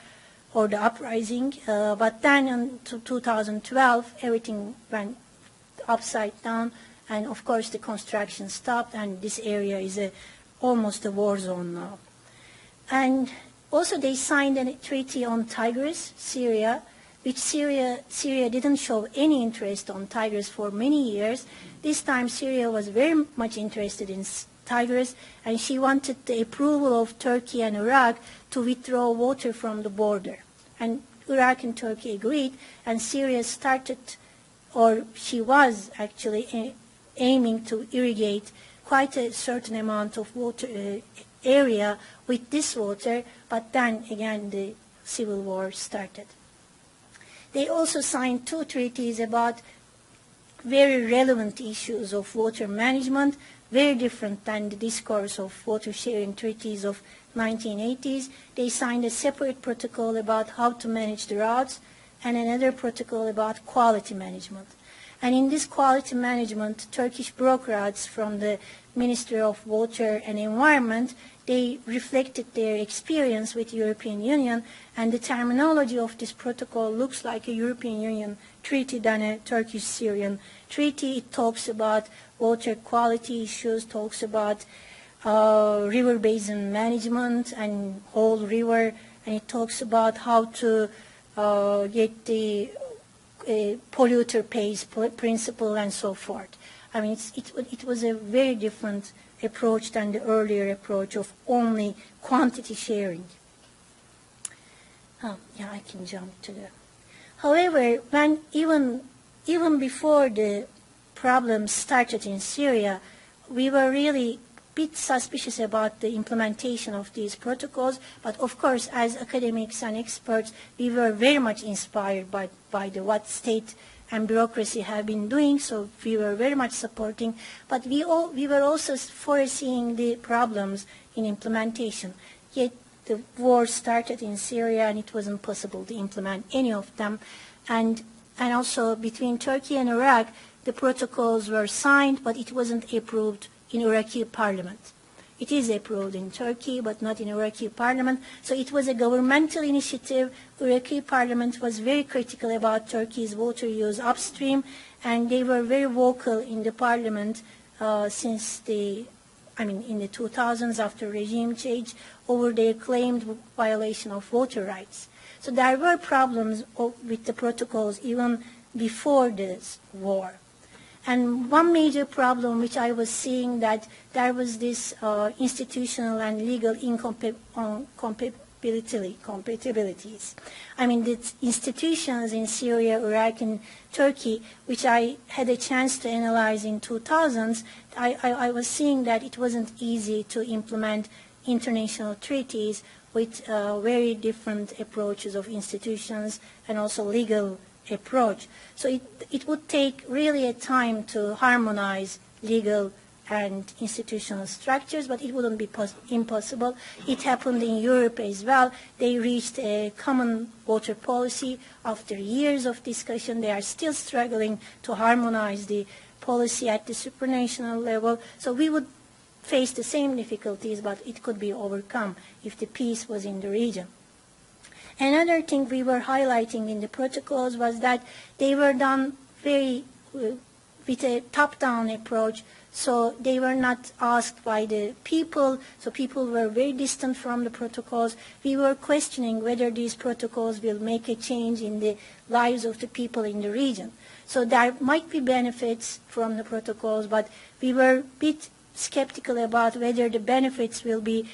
or the uprising, but then in 2012 everything went upside down, and of course the construction stopped, and this area is almost a war zone now. And also they signed a treaty on Tigris, Syria, which Syria didn't show any interest on Tigris for many years. This time Syria was very much interested in Tigris, and she wanted the approval of Turkey and Iraq to withdraw water from the border. And Iraq and Turkey agreed, and Syria started, or she was actually aiming to irrigate quite a certain amount of water area with this water, but then again the civil war started. They also signed 2 treaties about very relevant issues of water management, very different than the discourse of water sharing treaties of 1980s. They signed a separate protocol about how to manage the droughts and another protocol about quality management. And in this quality management, Turkish bureaucrats from the Ministry of Water and Environment, they reflected their experience with the European Union, and the terminology of this protocol looks like a European Union treaty than a Turkish-Syrian treaty. It talks about water quality issues, talks about river basin management and whole river, and it talks about how to get the polluter pays principle and so forth. I mean, it was a very different approach than the earlier approach of only quantity sharing. Yeah, I can jump to that. However, when even before the problems started in Syria, we were really a bit suspicious about the implementation of these protocols. But of course, as academics and experts, we were very much inspired by what state and bureaucracy have been doing, so we were very much supporting. But we were also foreseeing the problems in implementation. Yet the war started in Syria, and it wasn't possible to implement any of them. And also between Turkey and Iraq, the protocols were signed, but it wasn't approved in Iraqi parliament. It is approved in Turkey, but not in Iraqi parliament. So it was a governmental initiative. Iraqi parliament was very critical about Turkey's water use upstream, and they were very vocal in the parliament since in the 2000s after regime change over their claimed violation of water rights. So there were problems with the protocols even before this war. And one major problem which I was seeing, that there was this institutional and legal incompatibilities. I mean, the institutions in Syria, Iraq, and Turkey, which I had a chance to analyze in 2000s, I was seeing that it wasn't easy to implement international treaties with very different approaches of institutions and also legal approach. So it would take really a time to harmonize legal and institutional structures, but it wouldn't be impossible. It happened in Europe as well. They reached a common water policy after years of discussion. They are still struggling to harmonize the policy at the supranational level. So we would face the same difficulties, but it could be overcome if the peace was in the region. Another thing we were highlighting in the protocols was that they were done very with a top-down approach, so they were not asked by the people, so people were very distant from the protocols. We were questioning whether these protocols will make a change in the lives of the people in the region. So there might be benefits from the protocols, but we were a bit skeptical about whether the benefits will be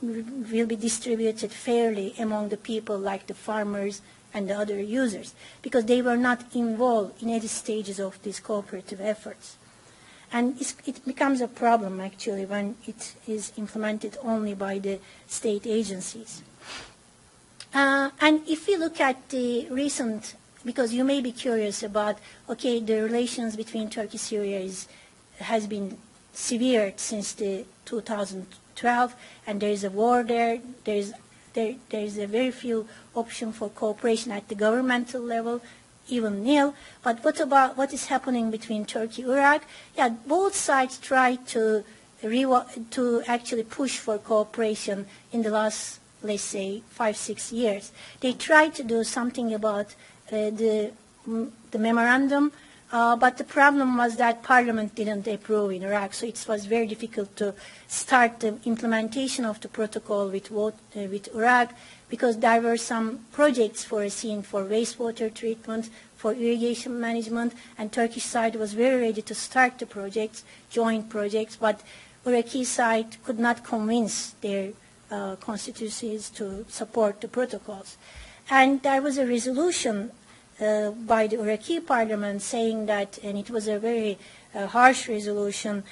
distributed fairly among the people, like the farmers and the other users, because they were not involved in any stages of these cooperative efforts. And it becomes a problem, actually, when it is implemented only by the state agencies. And if we look at the recent, because you may be curious about, okay, the relations between Turkey and Syria has been severed since the 2012, and there is a war there. There is a very few option for cooperation at the governmental level, even nil. But what about what is happening between Turkey and Iraq? Yeah, both sides tried to actually push for cooperation in the last, let's say, 5-6 years. They tried to do something about the memorandum, but the problem was that Parliament didn't approve in Iraq, so it was very difficult to start the implementation of the protocol with Iraq, because there were some projects foreseen for wastewater treatment, for irrigation management, and Turkish side was very ready to start the projects, joint projects, but Iraqi side could not convince their constituencies to support the protocols. And there was a resolution by the Iraqi parliament saying that, and it was a very harsh resolution,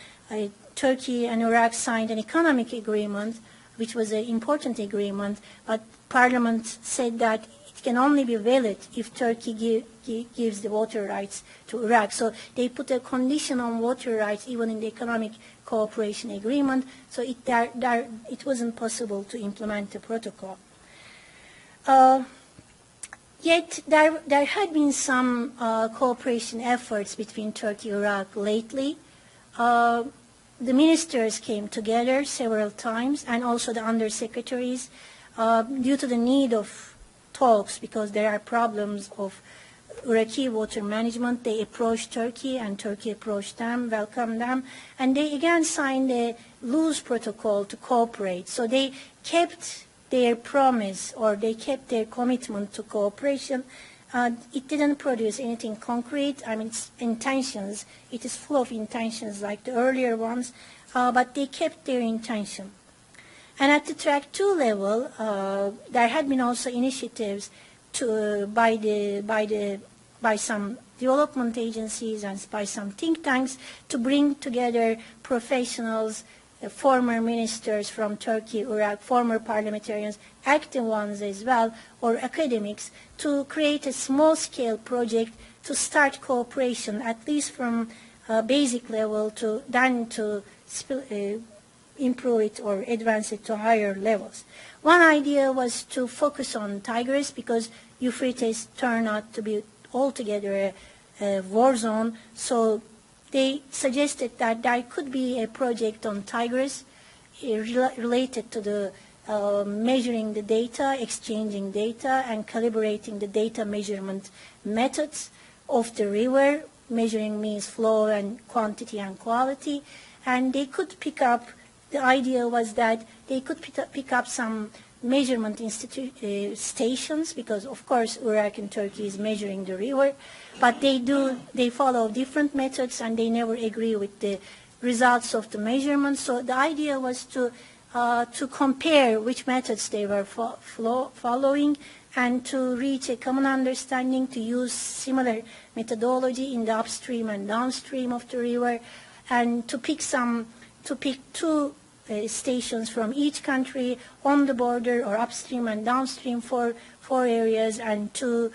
Turkey and Iraq signed an economic agreement, which was an important agreement, but Parliament said that it can only be valid if Turkey gives the water rights to Iraq. So they put a condition on water rights even in the economic cooperation agreement, so it wasn't possible to implement the protocol. Yet there had been some cooperation efforts between Turkey and Iraq lately. The ministers came together several times, and also the undersecretaries, due to the need of talks, because there are problems of Iraqi water management. They approached Turkey, and Turkey approached them, welcomed them, and they again signed a loose protocol to cooperate. So they kept their promise, or they kept their commitment to cooperation. It didn't produce anything concrete. I mean, it's intentions. It is full of intentions like the earlier ones, but they kept their intention. And at the track 2 level, there had been also initiatives by some development agencies and by some think tanks to bring together professionals, former ministers from Turkey, Iraq, former parliamentarians, active ones as well, or academics, to create a small-scale project to start cooperation, at least from basic level to then to improve it or advance it to higher levels. One idea was to focus on Tigris because Euphrates turned out to be altogether a war zone. So they suggested that there could be a project on Tigris related to the measuring the data, exchanging data, and calibrating the data measurement methods of the river. Measuring means flow and quantity and quality. And they could pick up, the idea was that they could pick up some measurement stations, because of course Iraq and Turkey is measuring the river, but they follow different methods and they never agree with the results of the measurement. So the idea was to compare which methods they were following and to reach a common understanding, to use similar methodology in the upstream and downstream of the river, and to pick two stations from each country on the border or upstream and downstream for areas, and to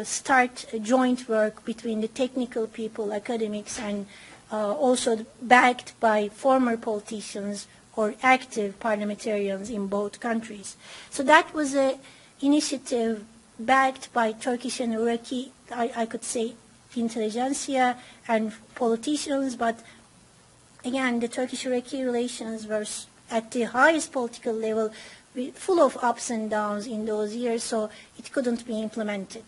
start a joint work between the technical people, academics, and also backed by former politicians or active parliamentarians in both countries. So that was an initiative backed by Turkish and Iraqi, I could say, intelligentsia and politicians, but again, the Turkish-Iraqi relations were at the highest political level, full of ups and downs in those years, so it couldn't be implemented.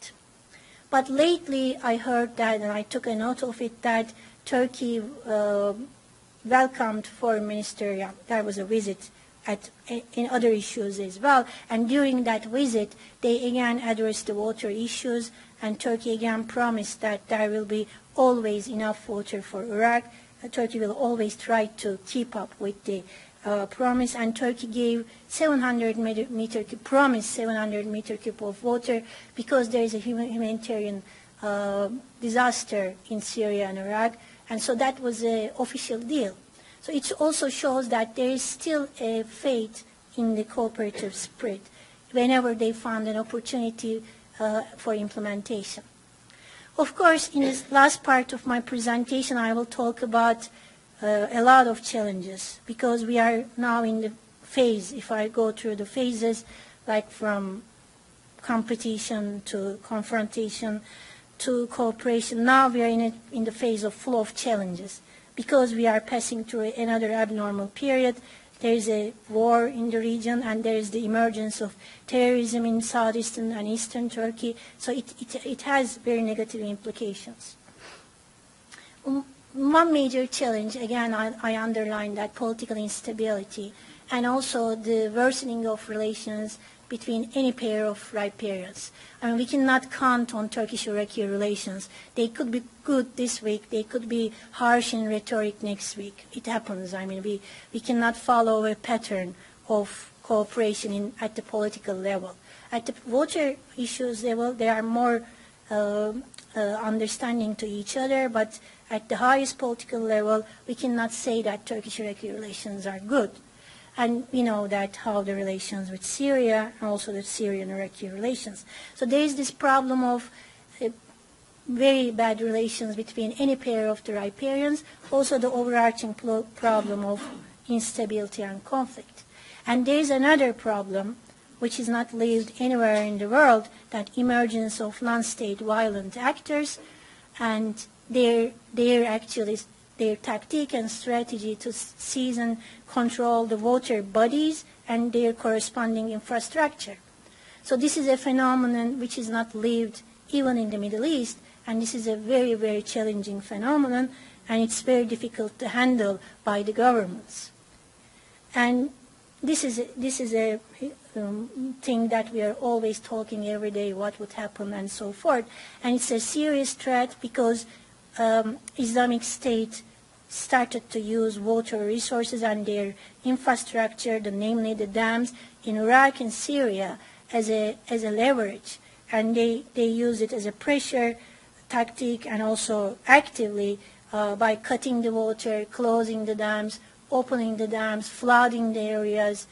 But lately, I heard that, and I took a note of it, that Turkey welcomed Foreign Minister. Yeah, there was a visit in other issues as well, and during that visit, they again addressed the water issues, and Turkey again promised that there will be always enough water for Iraq. Turkey will always try to keep up with the promise, and Turkey gave 700 meter cube, promised 700 meter cube of water because there is a humanitarian disaster in Syria and Iraq, and so that was an official deal. So it also shows that there is still a faith in the cooperative spirit whenever they found an opportunity for implementation. Of course, in this last part of my presentation, I will talk about a lot of challenges, because we are now in the phase, if I go through the phases, like from competition to confrontation to cooperation, now we are in the phase of full of challenges, because we are passing through another abnormal period. There is a war in the region, and there is the emergence of terrorism in southeastern and eastern Turkey. So it has very negative implications. One major challenge, again, I underline that political instability, and also the worsening of relations between any pair of riparians. I mean, we cannot count on Turkish-Iraqi relations. They could be good this week. They could be harsh in rhetoric next week. It happens. I mean, we cannot follow a pattern of cooperation at the political level. At the water issues level, they are more understanding to each other, but at the highest political level, we cannot say that Turkish-Iraqi relations are good. And we know that how the relations with Syria and also the Syrian-Iraqi relations. So there is this problem of very bad relations between any pair of the riparians, also the overarching problem of instability and conflict. And there is another problem which is not lived anywhere in the world, that emergence of non-state violent actors and their tactic and strategy to seize and control the water bodies and their corresponding infrastructure. So this is a phenomenon which is not lived even in the Middle East, and this is a very, very challenging phenomenon, and it's very difficult to handle by the governments. And this is a thing that we are always talking every day, what would happen and so forth. And it's a serious threat because Islamic State started to use water resources and their infrastructure, namely the dams, in Iraq and Syria as a leverage. And they use it as a pressure tactic, and also actively by cutting the water, closing the dams, opening the dams, flooding the areas,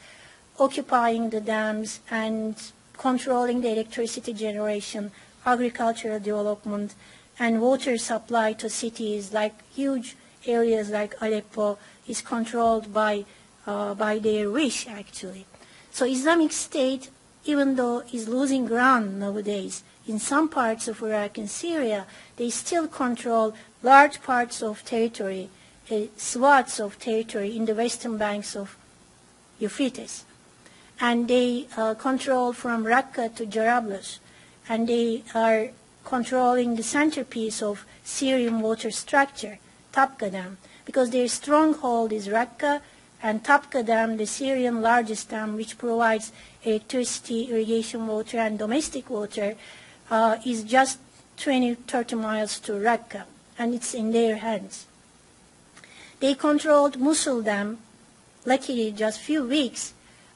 occupying the dams, and controlling the electricity generation, agricultural development, and water supply to cities like huge areas like Aleppo is controlled by their wish, actually. So Islamic State, even though is losing ground nowadays in some parts of Iraq and Syria, they still control large parts of territory, swaths of territory in the western banks of Euphrates. And they control from Raqqa to Jarablus, and they are controlling the centerpiece of Syrian water structure, Tapka Dam, because their stronghold is Raqqa, and Tapka Dam, the Syrian largest dam, which provides electricity, irrigation water, and domestic water, is just 20-30 miles to Raqqa, and it's in their hands. They controlled Mosul Dam, luckily just few weeks,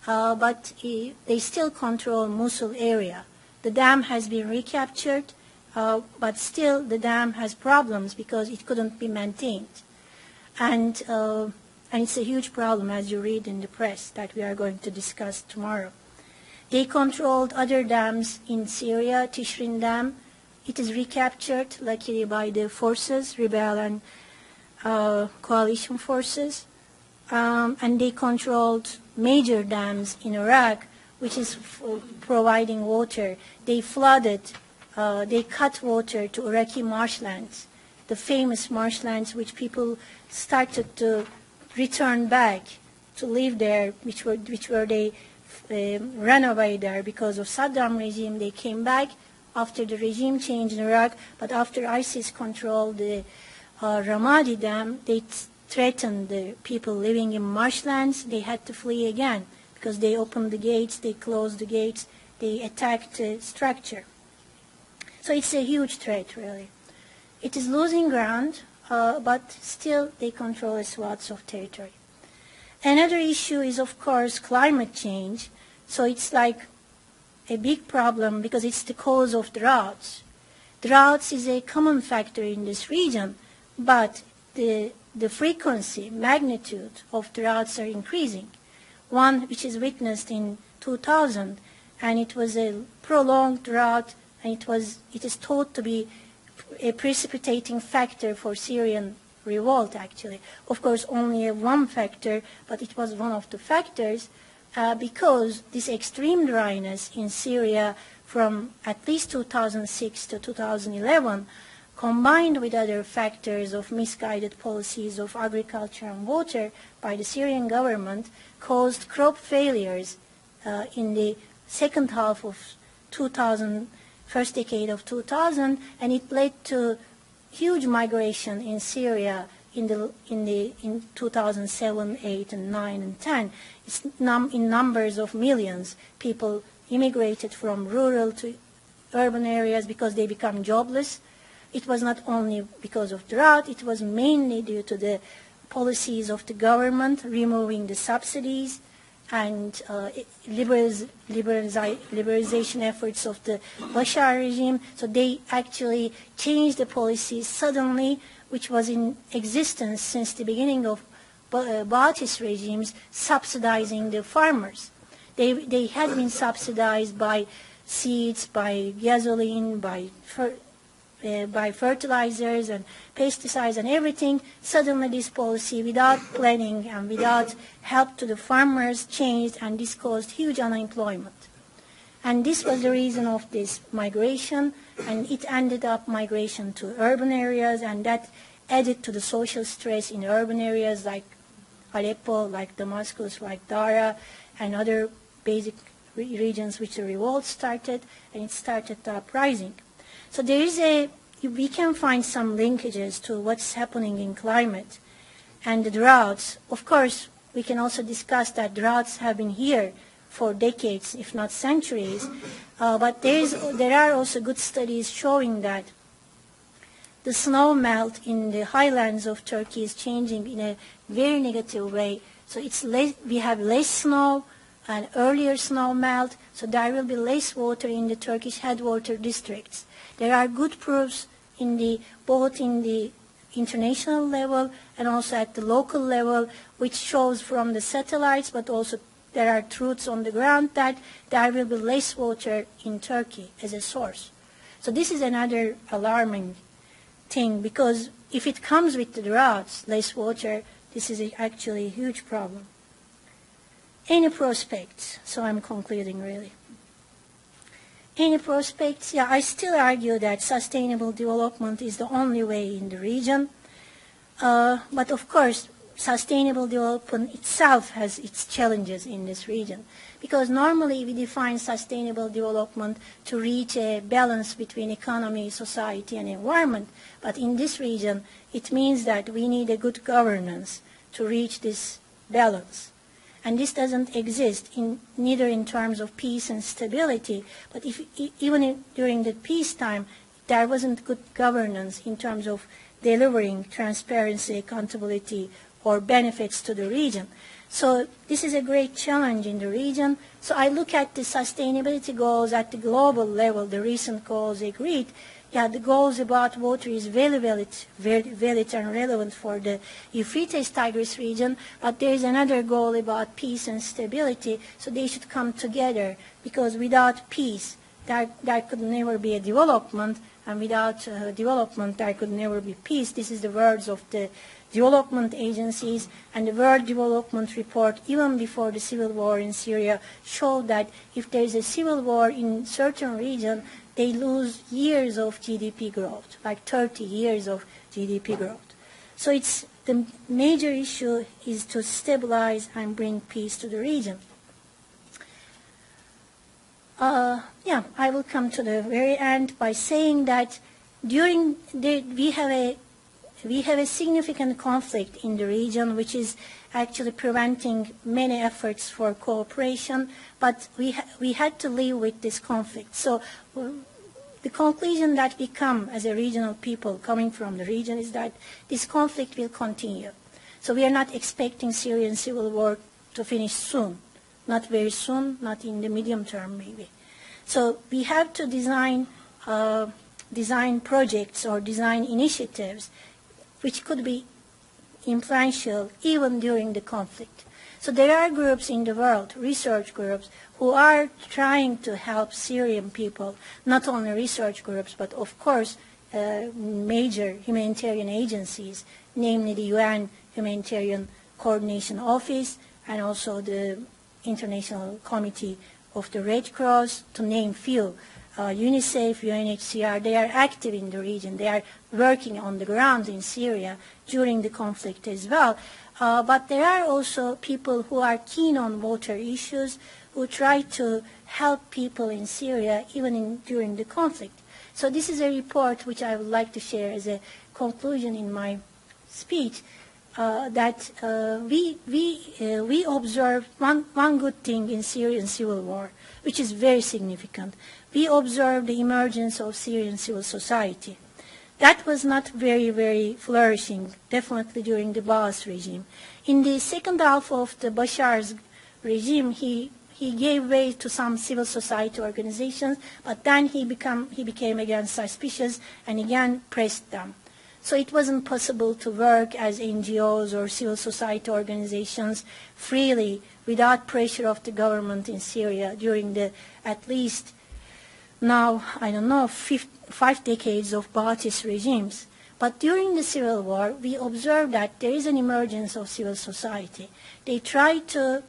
but they still control Mosul area. The dam has been recaptured, but still the dam has problems because it couldn't be maintained. And it's a huge problem, as you read in the press, that we are going to discuss tomorrow. They controlled other dams in Syria, Tishrin Dam. It is recaptured, luckily, by the forces, rebel and coalition forces. And they controlled major dams in Iraq, which is providing water. They flooded, they cut water to Iraqi marshlands, the famous marshlands which people started to return back to live there, which were they ran away there because of Saddam regime. They came back after the regime change in Iraq, but after ISIS controlled the Ramadi Dam, they threatened the people living in marshlands. They had to flee again because they opened the gates, they closed the gates, they attacked the structure. So it's a huge threat, really. It is losing ground, but still they control swaths of territory. Another issue is, of course, climate change. So it's like a big problem because it's the cause of droughts. Droughts is a common factor in this region, but the frequency, magnitude of droughts are increasing. One which is witnessed in 2000, and it was a prolonged drought, and it is thought to be a precipitating factor for Syrian revolt, actually. Of course, only one factor, but it was one of the factors because this extreme dryness in Syria from at least 2006 to 2011, combined with other factors of misguided policies of agriculture and water by the Syrian government, caused crop failures in the second half of 2000, first decade of 2000, and it led to huge migration in Syria in 2007, 8, and 9, and 10. It's in numbers of millions. People immigrated from rural to urban areas because they become jobless. It was not only because of drought, it was mainly due to the policies of the government removing the subsidies and liberalization efforts of the Bashar regime. So they actually changed the policies suddenly, which was in existence since the beginning of Ba'athist regimes, subsidizing the farmers. They had been subsidized by seeds, by gasoline, by fertilizers and pesticides and everything. Suddenly this policy, without planning and without help to the farmers, changed, and this caused huge unemployment. And this was the reason of this migration, and it ended up migration to urban areas, and that added to the social stress in urban areas like Aleppo, like Damascus, like Dara, and other basic regions which the revolt started, and it started the uprising. So we can find some linkages to what's happening in climate and the droughts. Of course, we can also discuss that droughts have been here for decades, if not centuries, but there are also good studies showing that the snow melt in the highlands of Turkey is changing in a very negative way. So we have less snow and earlier snow melt, so there will be less water in the Turkish headwater districts. There are good proofs both in the international level and also at the local level, which shows from the satellites, but also there are truths on the ground that there will be less water in Turkey as a source. So this is another alarming thing, because if it comes with the droughts, less water, this is actually a huge problem. Any prospects? So I'm concluding really. Any prospects? Yeah, I still argue that sustainable development is the only way in the region. But of course, sustainable development itself has its challenges in this region. Because normally we define sustainable development to reach a balance between economy, society, and environment. But in this region, it means that we need a good governance to reach this balance. And this doesn't exist neither in terms of peace and stability, but during the peacetime, there wasn't good governance in terms of delivering transparency, accountability, or benefits to the region. So this is a great challenge in the region. So I look at the sustainability goals at the global level, the recent goals agreed. Yeah, the goals about water is very valid and relevant for the Euphrates Tigris region, but there is another goal about peace and stability, so they should come together, because without peace, there could never be a development, and without development, there could never be peace. This is the words of the development agencies, and the World Development Report, even before the civil war in Syria, showed that if there is a civil war in certain region, they lose years of GDP growth, like 30 years of GDP growth. So the major issue is to stabilize and bring peace to the region. I will come to the very end by saying that we have a significant conflict in the region, which is actually preventing many efforts for cooperation, but we had to live with this conflict. So the conclusion that we come as a regional people coming from the region is that this conflict will continue. So we are not expecting Syrian civil war to finish soon, not very soon, not in the medium term maybe. So we have to design projects or design initiatives which could be influential even during the conflict. So there are groups in the world, research groups, who are trying to help Syrian people, not only research groups, but of course major humanitarian agencies, namely the UN Humanitarian Coordination Office and also the International Committee of the Red Cross, to name few. UNICEF, UNHCR, they are active in the region. They are working on the ground in Syria during the conflict as well. But there are also people who are keen on water issues, who try to help people in Syria even during the conflict. So this is a report which I would like to share as a conclusion in my speech, that we observed one good thing in Syrian civil war, which is very significant. We observed the emergence of Syrian civil society. That was not very flourishing, definitely during the Baas regime. In the second half of the Bashar's regime, he gave way to some civil society organizations, but then he became again suspicious and again pressed them. So it wasn't possible to work as NGOs or civil society organizations freely without pressure of the government in Syria during the at least now, 5 decades of Ba'athist regimes. But during the civil war, we observed that there is an emergence of civil society. They try to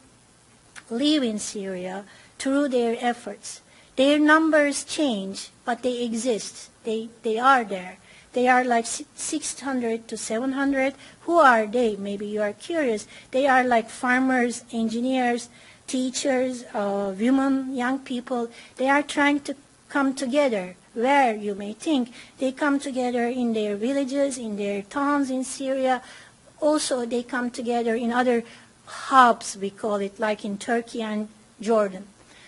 live in Syria through their efforts. Their numbers change, but they exist. They are there. They are like 600 to 700. Who are they? Maybe you are curious. They are like farmers, engineers, teachers, women, young people. They are trying to come together. Where, you may think, they come together in their villages, in their towns in Syria. Also, they come together in other hubs, we call it, like in Turkey and Jordan.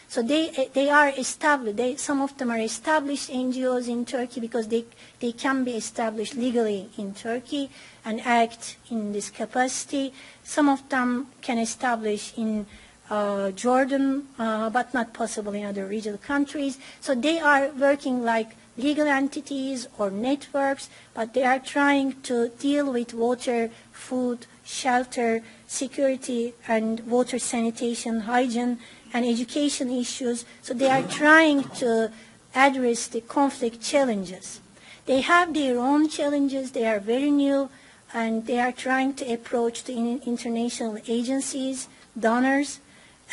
So they are established. Some of them are established NGOs in Turkey because they can be established legally in Turkey and act in this capacity. Some of them can establish in Jordan, but not possible in other regional countries. So they are working like legal entities or networks, but they are trying to deal with water, food, shelter, security, and water sanitation, hygiene, and education issues. So they are trying to address the conflict challenges. they have their own challenges. They are very new, and they are trying to approach the international agencies, donors,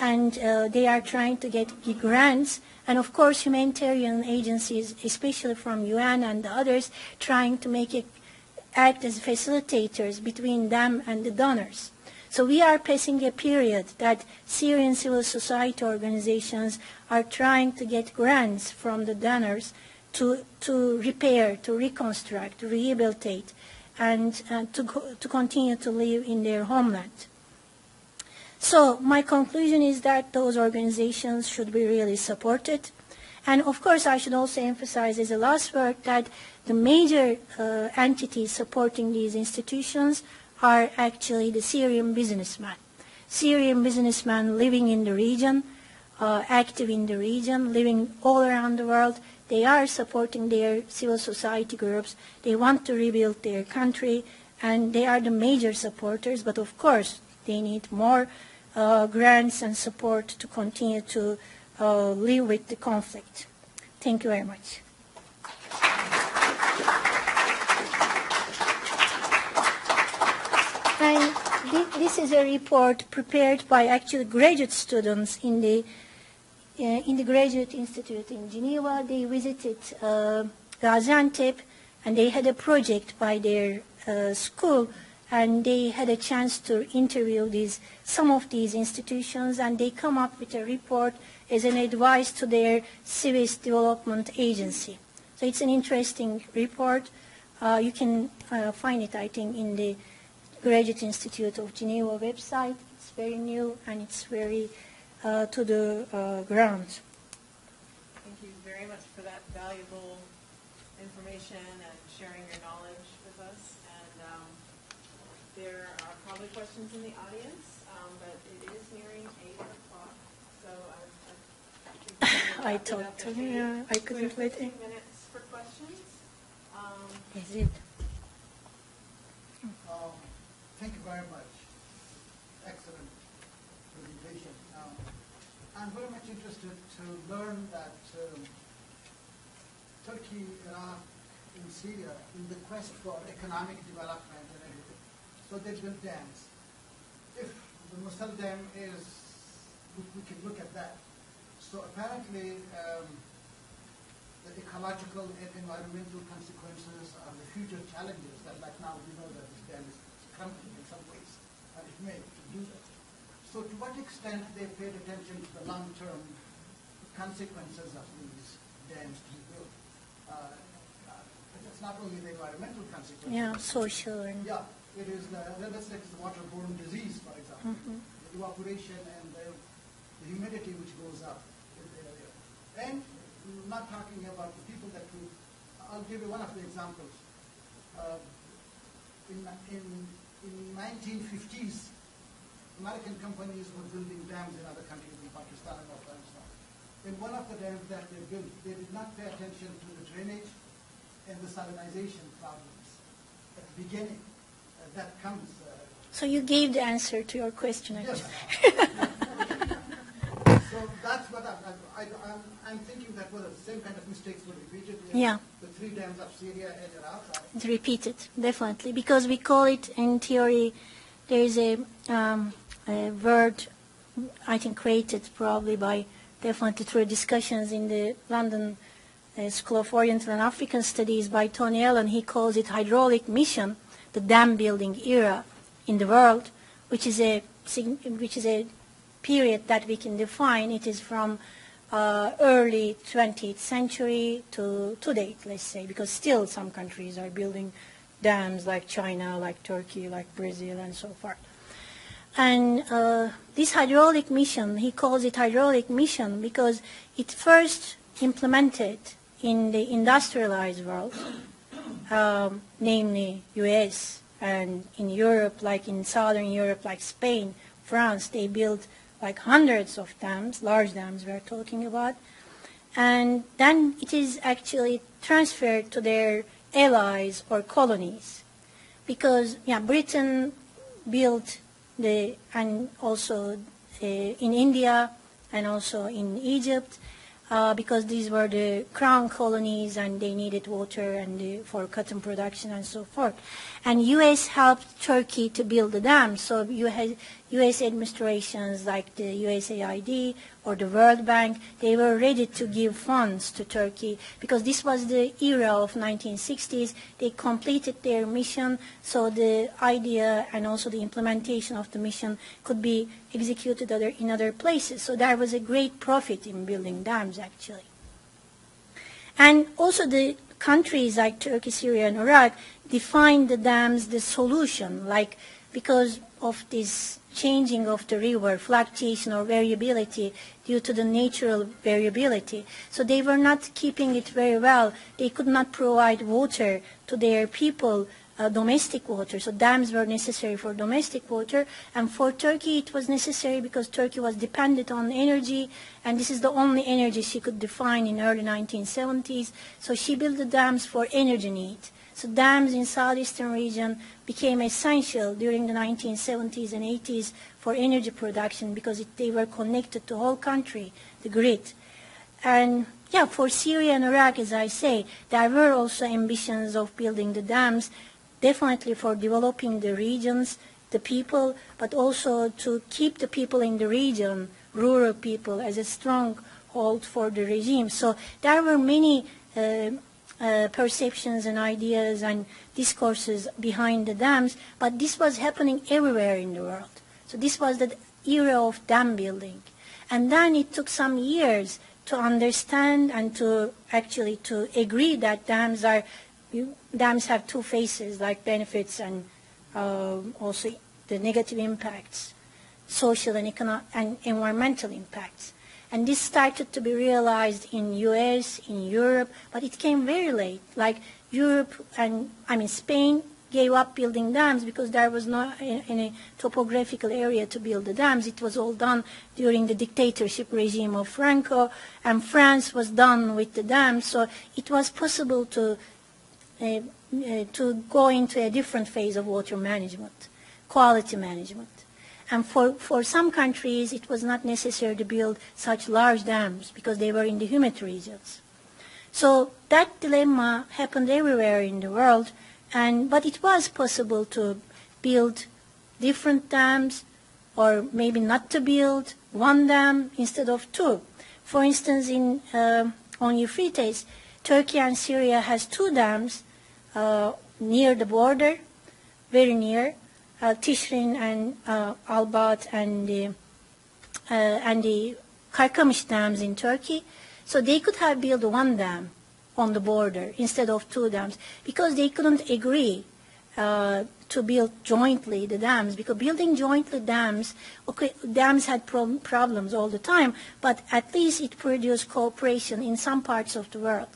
and they are trying to get grants. And of course, humanitarian agencies, especially from UN and the others, trying to act as facilitators between them and the donors. So we are passing a period that Syrian civil society organizations are trying to get grants from the donors to repair, to reconstruct, to rehabilitate, and to continue to live in their homeland. So my conclusion is that those organizations should be really supported. And of course, I should also emphasize as a last word that the major entities supporting these institutions are actually the Syrian businessmen. Syrian businessmen living in the region, active in the region, living all around the world. They are supporting their civil society groups. They want to rebuild their country, and they are the major supporters. But of course, they need more grants and support to continue to live with the conflict. Thank you very much. And this is a report prepared by actually graduate students in the Graduate Institute in Geneva. They visited Gaziantep, and they had a project by their school, and they had a chance to interview some of these institutions, and they come up with a report as an advice to their civic development agency. So it's an interesting report. You can find it, I think, in the Graduate Institute of Geneva website. It's very new, and it's very to the ground. Thank you very much for that valuable information and sharing your knowledge with us. And there are probably questions in the audience, but it is nearing 8 o'clock, so I thought, I couldn't wait. 15 minutes for questions. Is it? Thank you very much. Excellent presentation. I'm very much interested to learn that Turkey, Iraq, and Syria, in the quest for economic development and everything, so they built dams. If the Mosul Dam is, we can look at that. So apparently, the ecological and environmental consequences are the future challenges that, like now, we know that this dam is crumbling in some ways, and it may do that. So to what extent they paid attention to the long-term consequences of these dams to be built? It's not only the environmental consequences. Yeah, social. And yeah, it is let's take the waterborne disease, for example. The evaporation and the humidity which goes up in the area. And not talking about the people that could, I'll give you one of the examples. In 1950s, American companies were building dams in other countries, in Pakistan and Afghanistan. In one of the dams that they built, they did not pay attention to the drainage and the salinization problems at the beginning. That comes. So you gave the answer to your question, actually. Yes. So that's what I'm thinking that the same kind of mistakes were repeated in the 3 dams of Syria and Iraq. It's repeated, definitely, because we call it, in theory, there is a word, I think, created probably by, definitely through discussions in the London School of Oriental and African Studies by Tony Allen. He calls it hydraulic mission, the dam building era in the world, which is a period that we can define. It is from early 20th century to date, let's say, because still some countries are building dams like China, like Turkey, like Brazil, and so forth. And this hydraulic mission, he calls it hydraulic mission because it first implemented in the industrialized world, namely US, and in Europe, like in Southern Europe, like Spain, France, they built like hundreds of dams, large dams we're talking about. And then it is actually transferred to their allies or colonies. Because Britain built and also in India and also in Egypt. because these were the crown colonies and they needed water and for cotton production and so forth. And U.S. helped Turkey to build the dams. So you had U.S. administrations like the USAID or the World Bank, they were ready to give funds to Turkey because this was the era of 1960s. They completed their mission, so the idea and also the implementation of the mission could be executed in other places. So there was a great profit in building dams, actually. And also the countries like Turkey, Syria, and Iraq defined the dams the solution, like because of this changing of the river, fluctuation or variability due to the natural variability. So they were not keeping it very well. They could not provide water to their people, domestic water. So dams were necessary for domestic water. And for Turkey, it was necessary because Turkey was dependent on energy, and this is the only energy she could define in early 1970s. So she built the dams for energy needs. So dams in southeastern region became essential during the 1970s and 80s for energy production because they were connected to the whole country, the grid. And yeah, for Syria and Iraq, as I say, there were also ambitions of building the dams, definitely for developing the regions, the people, but also to keep the people in the region, rural people, as a stronghold for the regime. So there were many perceptions and ideas and discourses behind the dams, but this was happening everywhere in the world. So this was the era of dam building. And then it took some years to understand and to actually to agree that dams have two faces, like benefits and also the negative impacts, social and economic and environmental impacts. And this started to be realized in U.S., in Europe, but it came very late. Like Europe and, Spain gave up building dams because there was not any topographical area to build the dams. It was all done during the dictatorship regime of Franco, and France was done with the dams. So it was possible to go into a different phase of water management, quality management. And for some countries, it was not necessary to build such large dams because they were in the humid regions. So that dilemma happened everywhere in the world, but it was possible to build different dams or maybe not to build one dam instead of two. For instance, on Euphrates, Turkey and Syria has two dams near the border, very near, Tishrin and Albat and the Karkamış dams in Turkey. So they could have built one dam on the border instead of two dams because they couldn't agree to build jointly the dams, because building jointly dams, dams had problems all the time, but at least it produced cooperation in some parts of the world,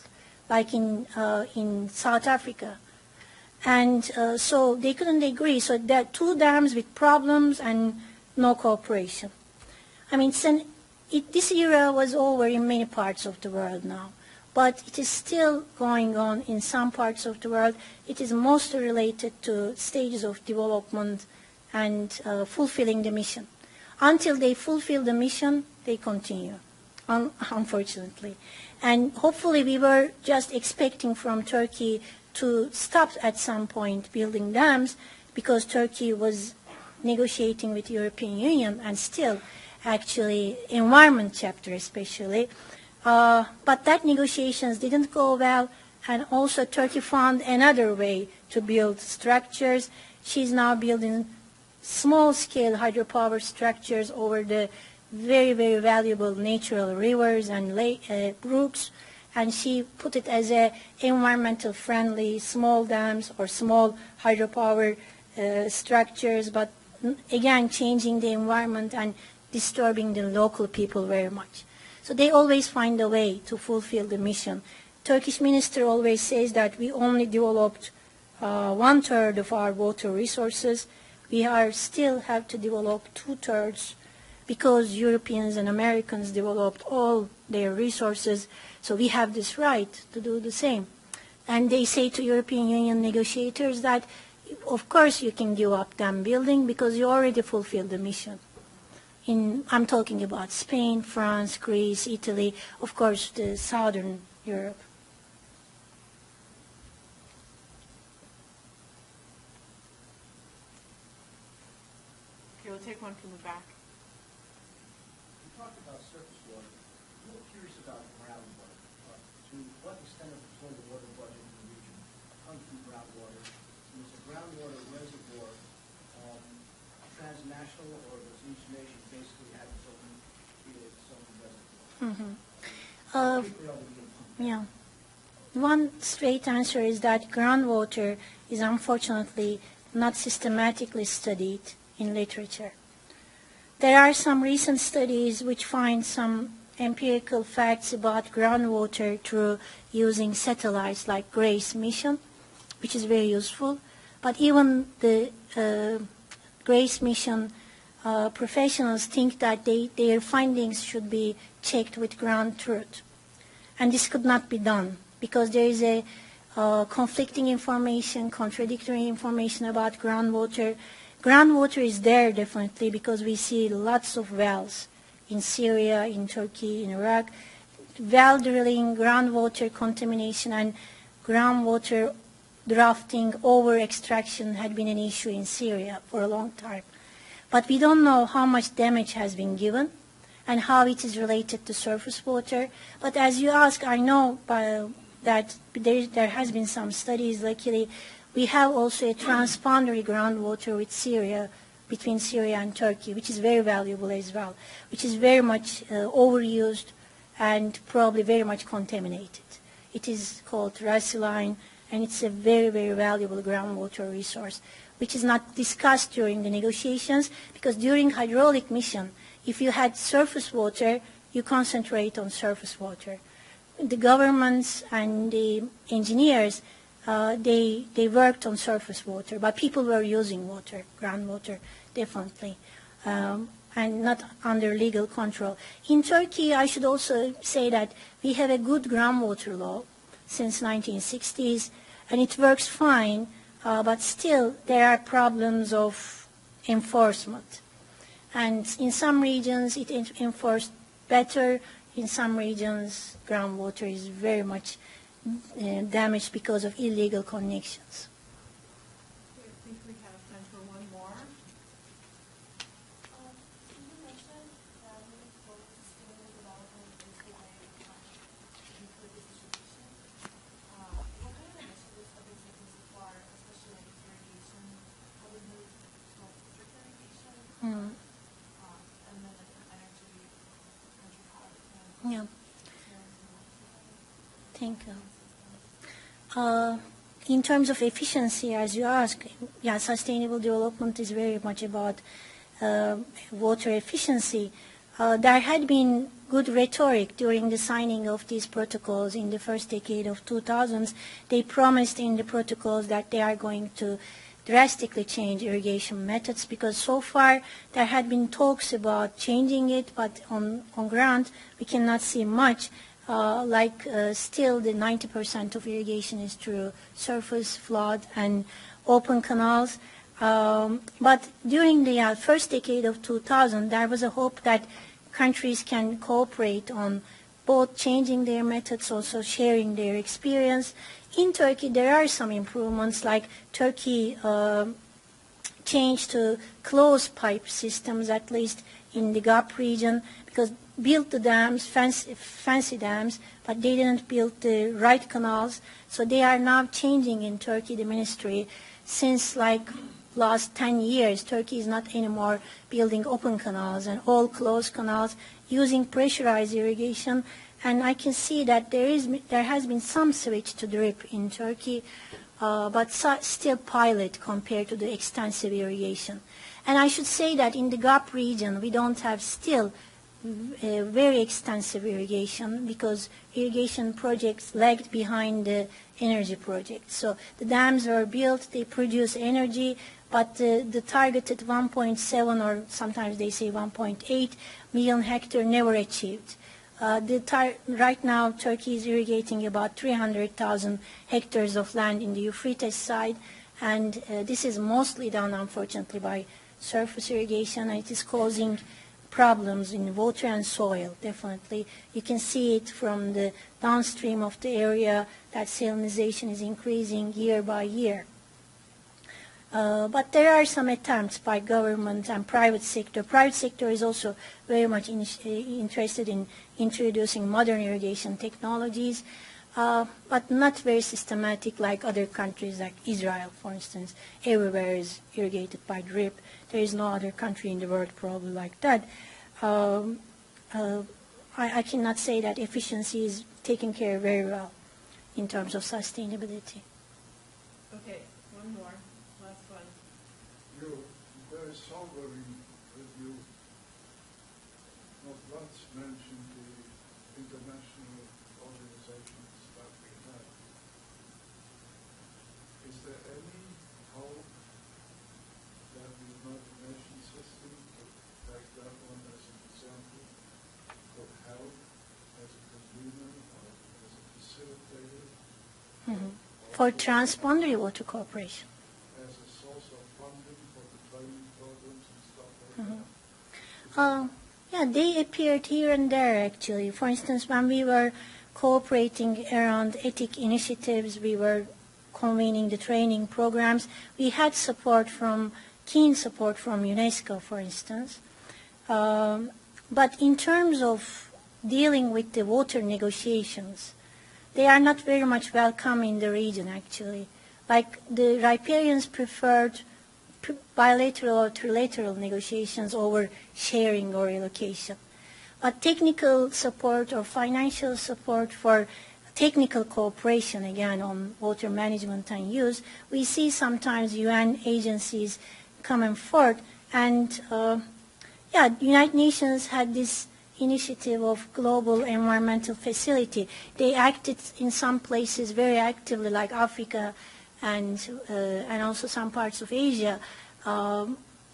like in South Africa. And so they couldn't agree. So there are two dams with problems and no cooperation. This era was over in many parts of the world now, but it is still going on in some parts of the world. It is mostly related to stages of development and fulfilling the mission. Until they fulfill the mission, they continue, unfortunately. And hopefully we were just expecting from Turkey to stop at some point building dams because Turkey was negotiating with the European Union and still actually environment chapter especially. But that negotiations didn't go well, and also Turkey found another way to build structures. She's now building small-scale hydropower structures over the very, very valuable natural rivers and brooks, and she put it as a environmental friendly small dams or small hydropower structures, but again changing the environment and disturbing the local people very much. So they always find a way to fulfill the mission. Turkish minister always says that we only developed 1/3 of our water resources. We still have to develop 2/3 because Europeans and Americans developed all their resources. So we have this right to do the same. And they say to European Union negotiators that, of course, you can give up dam building because you already fulfilled the mission. I'm talking about Spain, France, Greece, Italy, of course, the southern Europe. Okay, we'll take one from the back. You talked about surface water. I'm a little curious about groundwater. To what extent of the total water budget in the region comes from groundwater? And is the groundwater reservoir transnational, or does each nation basically have its own reservoir? Yeah. One straight answer is that groundwater is unfortunately not systematically studied in literature. There are some recent studies which find some empirical facts about groundwater through using satellites like GRACE mission, which is very useful. But even the GRACE mission professionals think that their findings should be checked with ground truth. And this could not be done because there is a conflicting information, contradictory information about groundwater. Groundwater is there definitely because we see lots of wells in Syria, in Turkey, in Iraq. Well drilling, groundwater contamination, and groundwater drafting over extraction had been an issue in Syria for a long time. But we don't know how much damage has been given and how it is related to surface water. But as you ask, I know that there has been some studies. Luckily, we have also a transboundary groundwater with Syria, between Syria and Turkey, which is very valuable as well, which is very much overused and probably very much contaminated. It is called Rasiline, and it's a very, very valuable groundwater resource, which is not discussed during the negotiations, because during hydraulic mission, if you had surface water, you concentrate on surface water. The governments and the engineers, they worked on surface water, but people were using water, groundwater, definitely, and not under legal control. In Turkey, I should also say that we have a good groundwater law since 1960s, and it works fine, but still there are problems of enforcement. And in some regions it enforced better, in some regions groundwater is very much damaged because of illegal connections. I think we have time for one more. You mentioned that moving forward to sustainable development is the way of nuclear distribution. What kind of initiatives have been taken so far, especially like irrigation? How we move towards district irrigation? And then like the energy power plant. Yeah. Thank you. In terms of efficiency, as you ask, yeah, sustainable development is very much about water efficiency. There had been good rhetoric during the signing of these protocols in the first decade of 2000s. They promised in the protocols that they are going to drastically change irrigation methods, because so far there had been talks about changing it, but on ground we cannot see much. Still the 90% of irrigation is through surface, flood, and open canals. But during the first decade of 2000, there was a hope that countries can cooperate on both changing their methods, also sharing their experience. In Turkey, there are some improvements, like Turkey changed to closed pipe systems, at least in the GAP region, because built the dams, fancy dams, but they didn't build the right canals. So they are now changing in Turkey, the ministry. Since like last 10 years, Turkey is not anymore building open canals and all closed canals, using pressurized irrigation. And I can see that there has been some switch to drip in Turkey, but still pilot compared to the extensive irrigation. And I should say that in the GAP region, we don't have still very extensive irrigation, because irrigation projects lagged behind the energy projects. So the dams were built, they produce energy, but the targeted 1.7 or sometimes they say 1.8 million hectare never achieved. Right now, Turkey is irrigating about 300,000 hectares of land in the Euphrates side, and this is mostly done, unfortunately, by surface irrigation, and it is causing problems in water and soil, definitely. You can see it from the downstream of the area that salinization is increasing year by year. But there are some attempts by government and private sector. Private sector is also very much interested in introducing modern irrigation technologies, but not very systematic like other countries, like Israel, for instance. Everywhere is irrigated by drip. There is no other country in the world probably like that. I cannot say that efficiency is taken care of very well in terms of sustainability. Okay, one more. Last one. You very soberly review not once mentioned the international organizations that we have. Is there any hope that the United Nations system, to take that one as an example, could help as a convener or as a facilitator? For Transboundary water cooperation. As a source of funding for the training programs and stuff like that? Yeah, they appeared here and there, actually. For instance, when we were cooperating around ethic initiatives, we were convening the training programs. We had keen support from UNESCO, for instance. But in terms of dealing with the water negotiations, they are not very much welcome in the region, actually. Like the riparians preferred bilateral or trilateral negotiations over sharing or relocation. But technical support or financial support for technical cooperation, again, on water management and use, we see sometimes UN agencies coming forth. And, United Nations had this initiative of global environmental facility. They acted in some places very actively, like Africa and also some parts of Asia.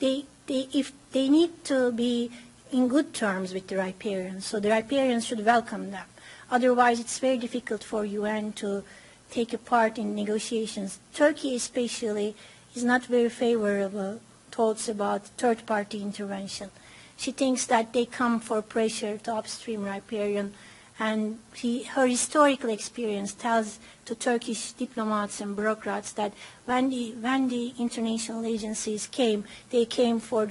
If they need to be in good terms with the riparians, so the riparians should welcome them. Otherwise, it's very difficult for UN to take a part in negotiations. Turkey especially is not very favorable thoughts about third-party intervention. She thinks that they come for pressure to upstream riparian, and her historical experience tells to Turkish diplomats and bureaucrats that when the international agencies came, they came for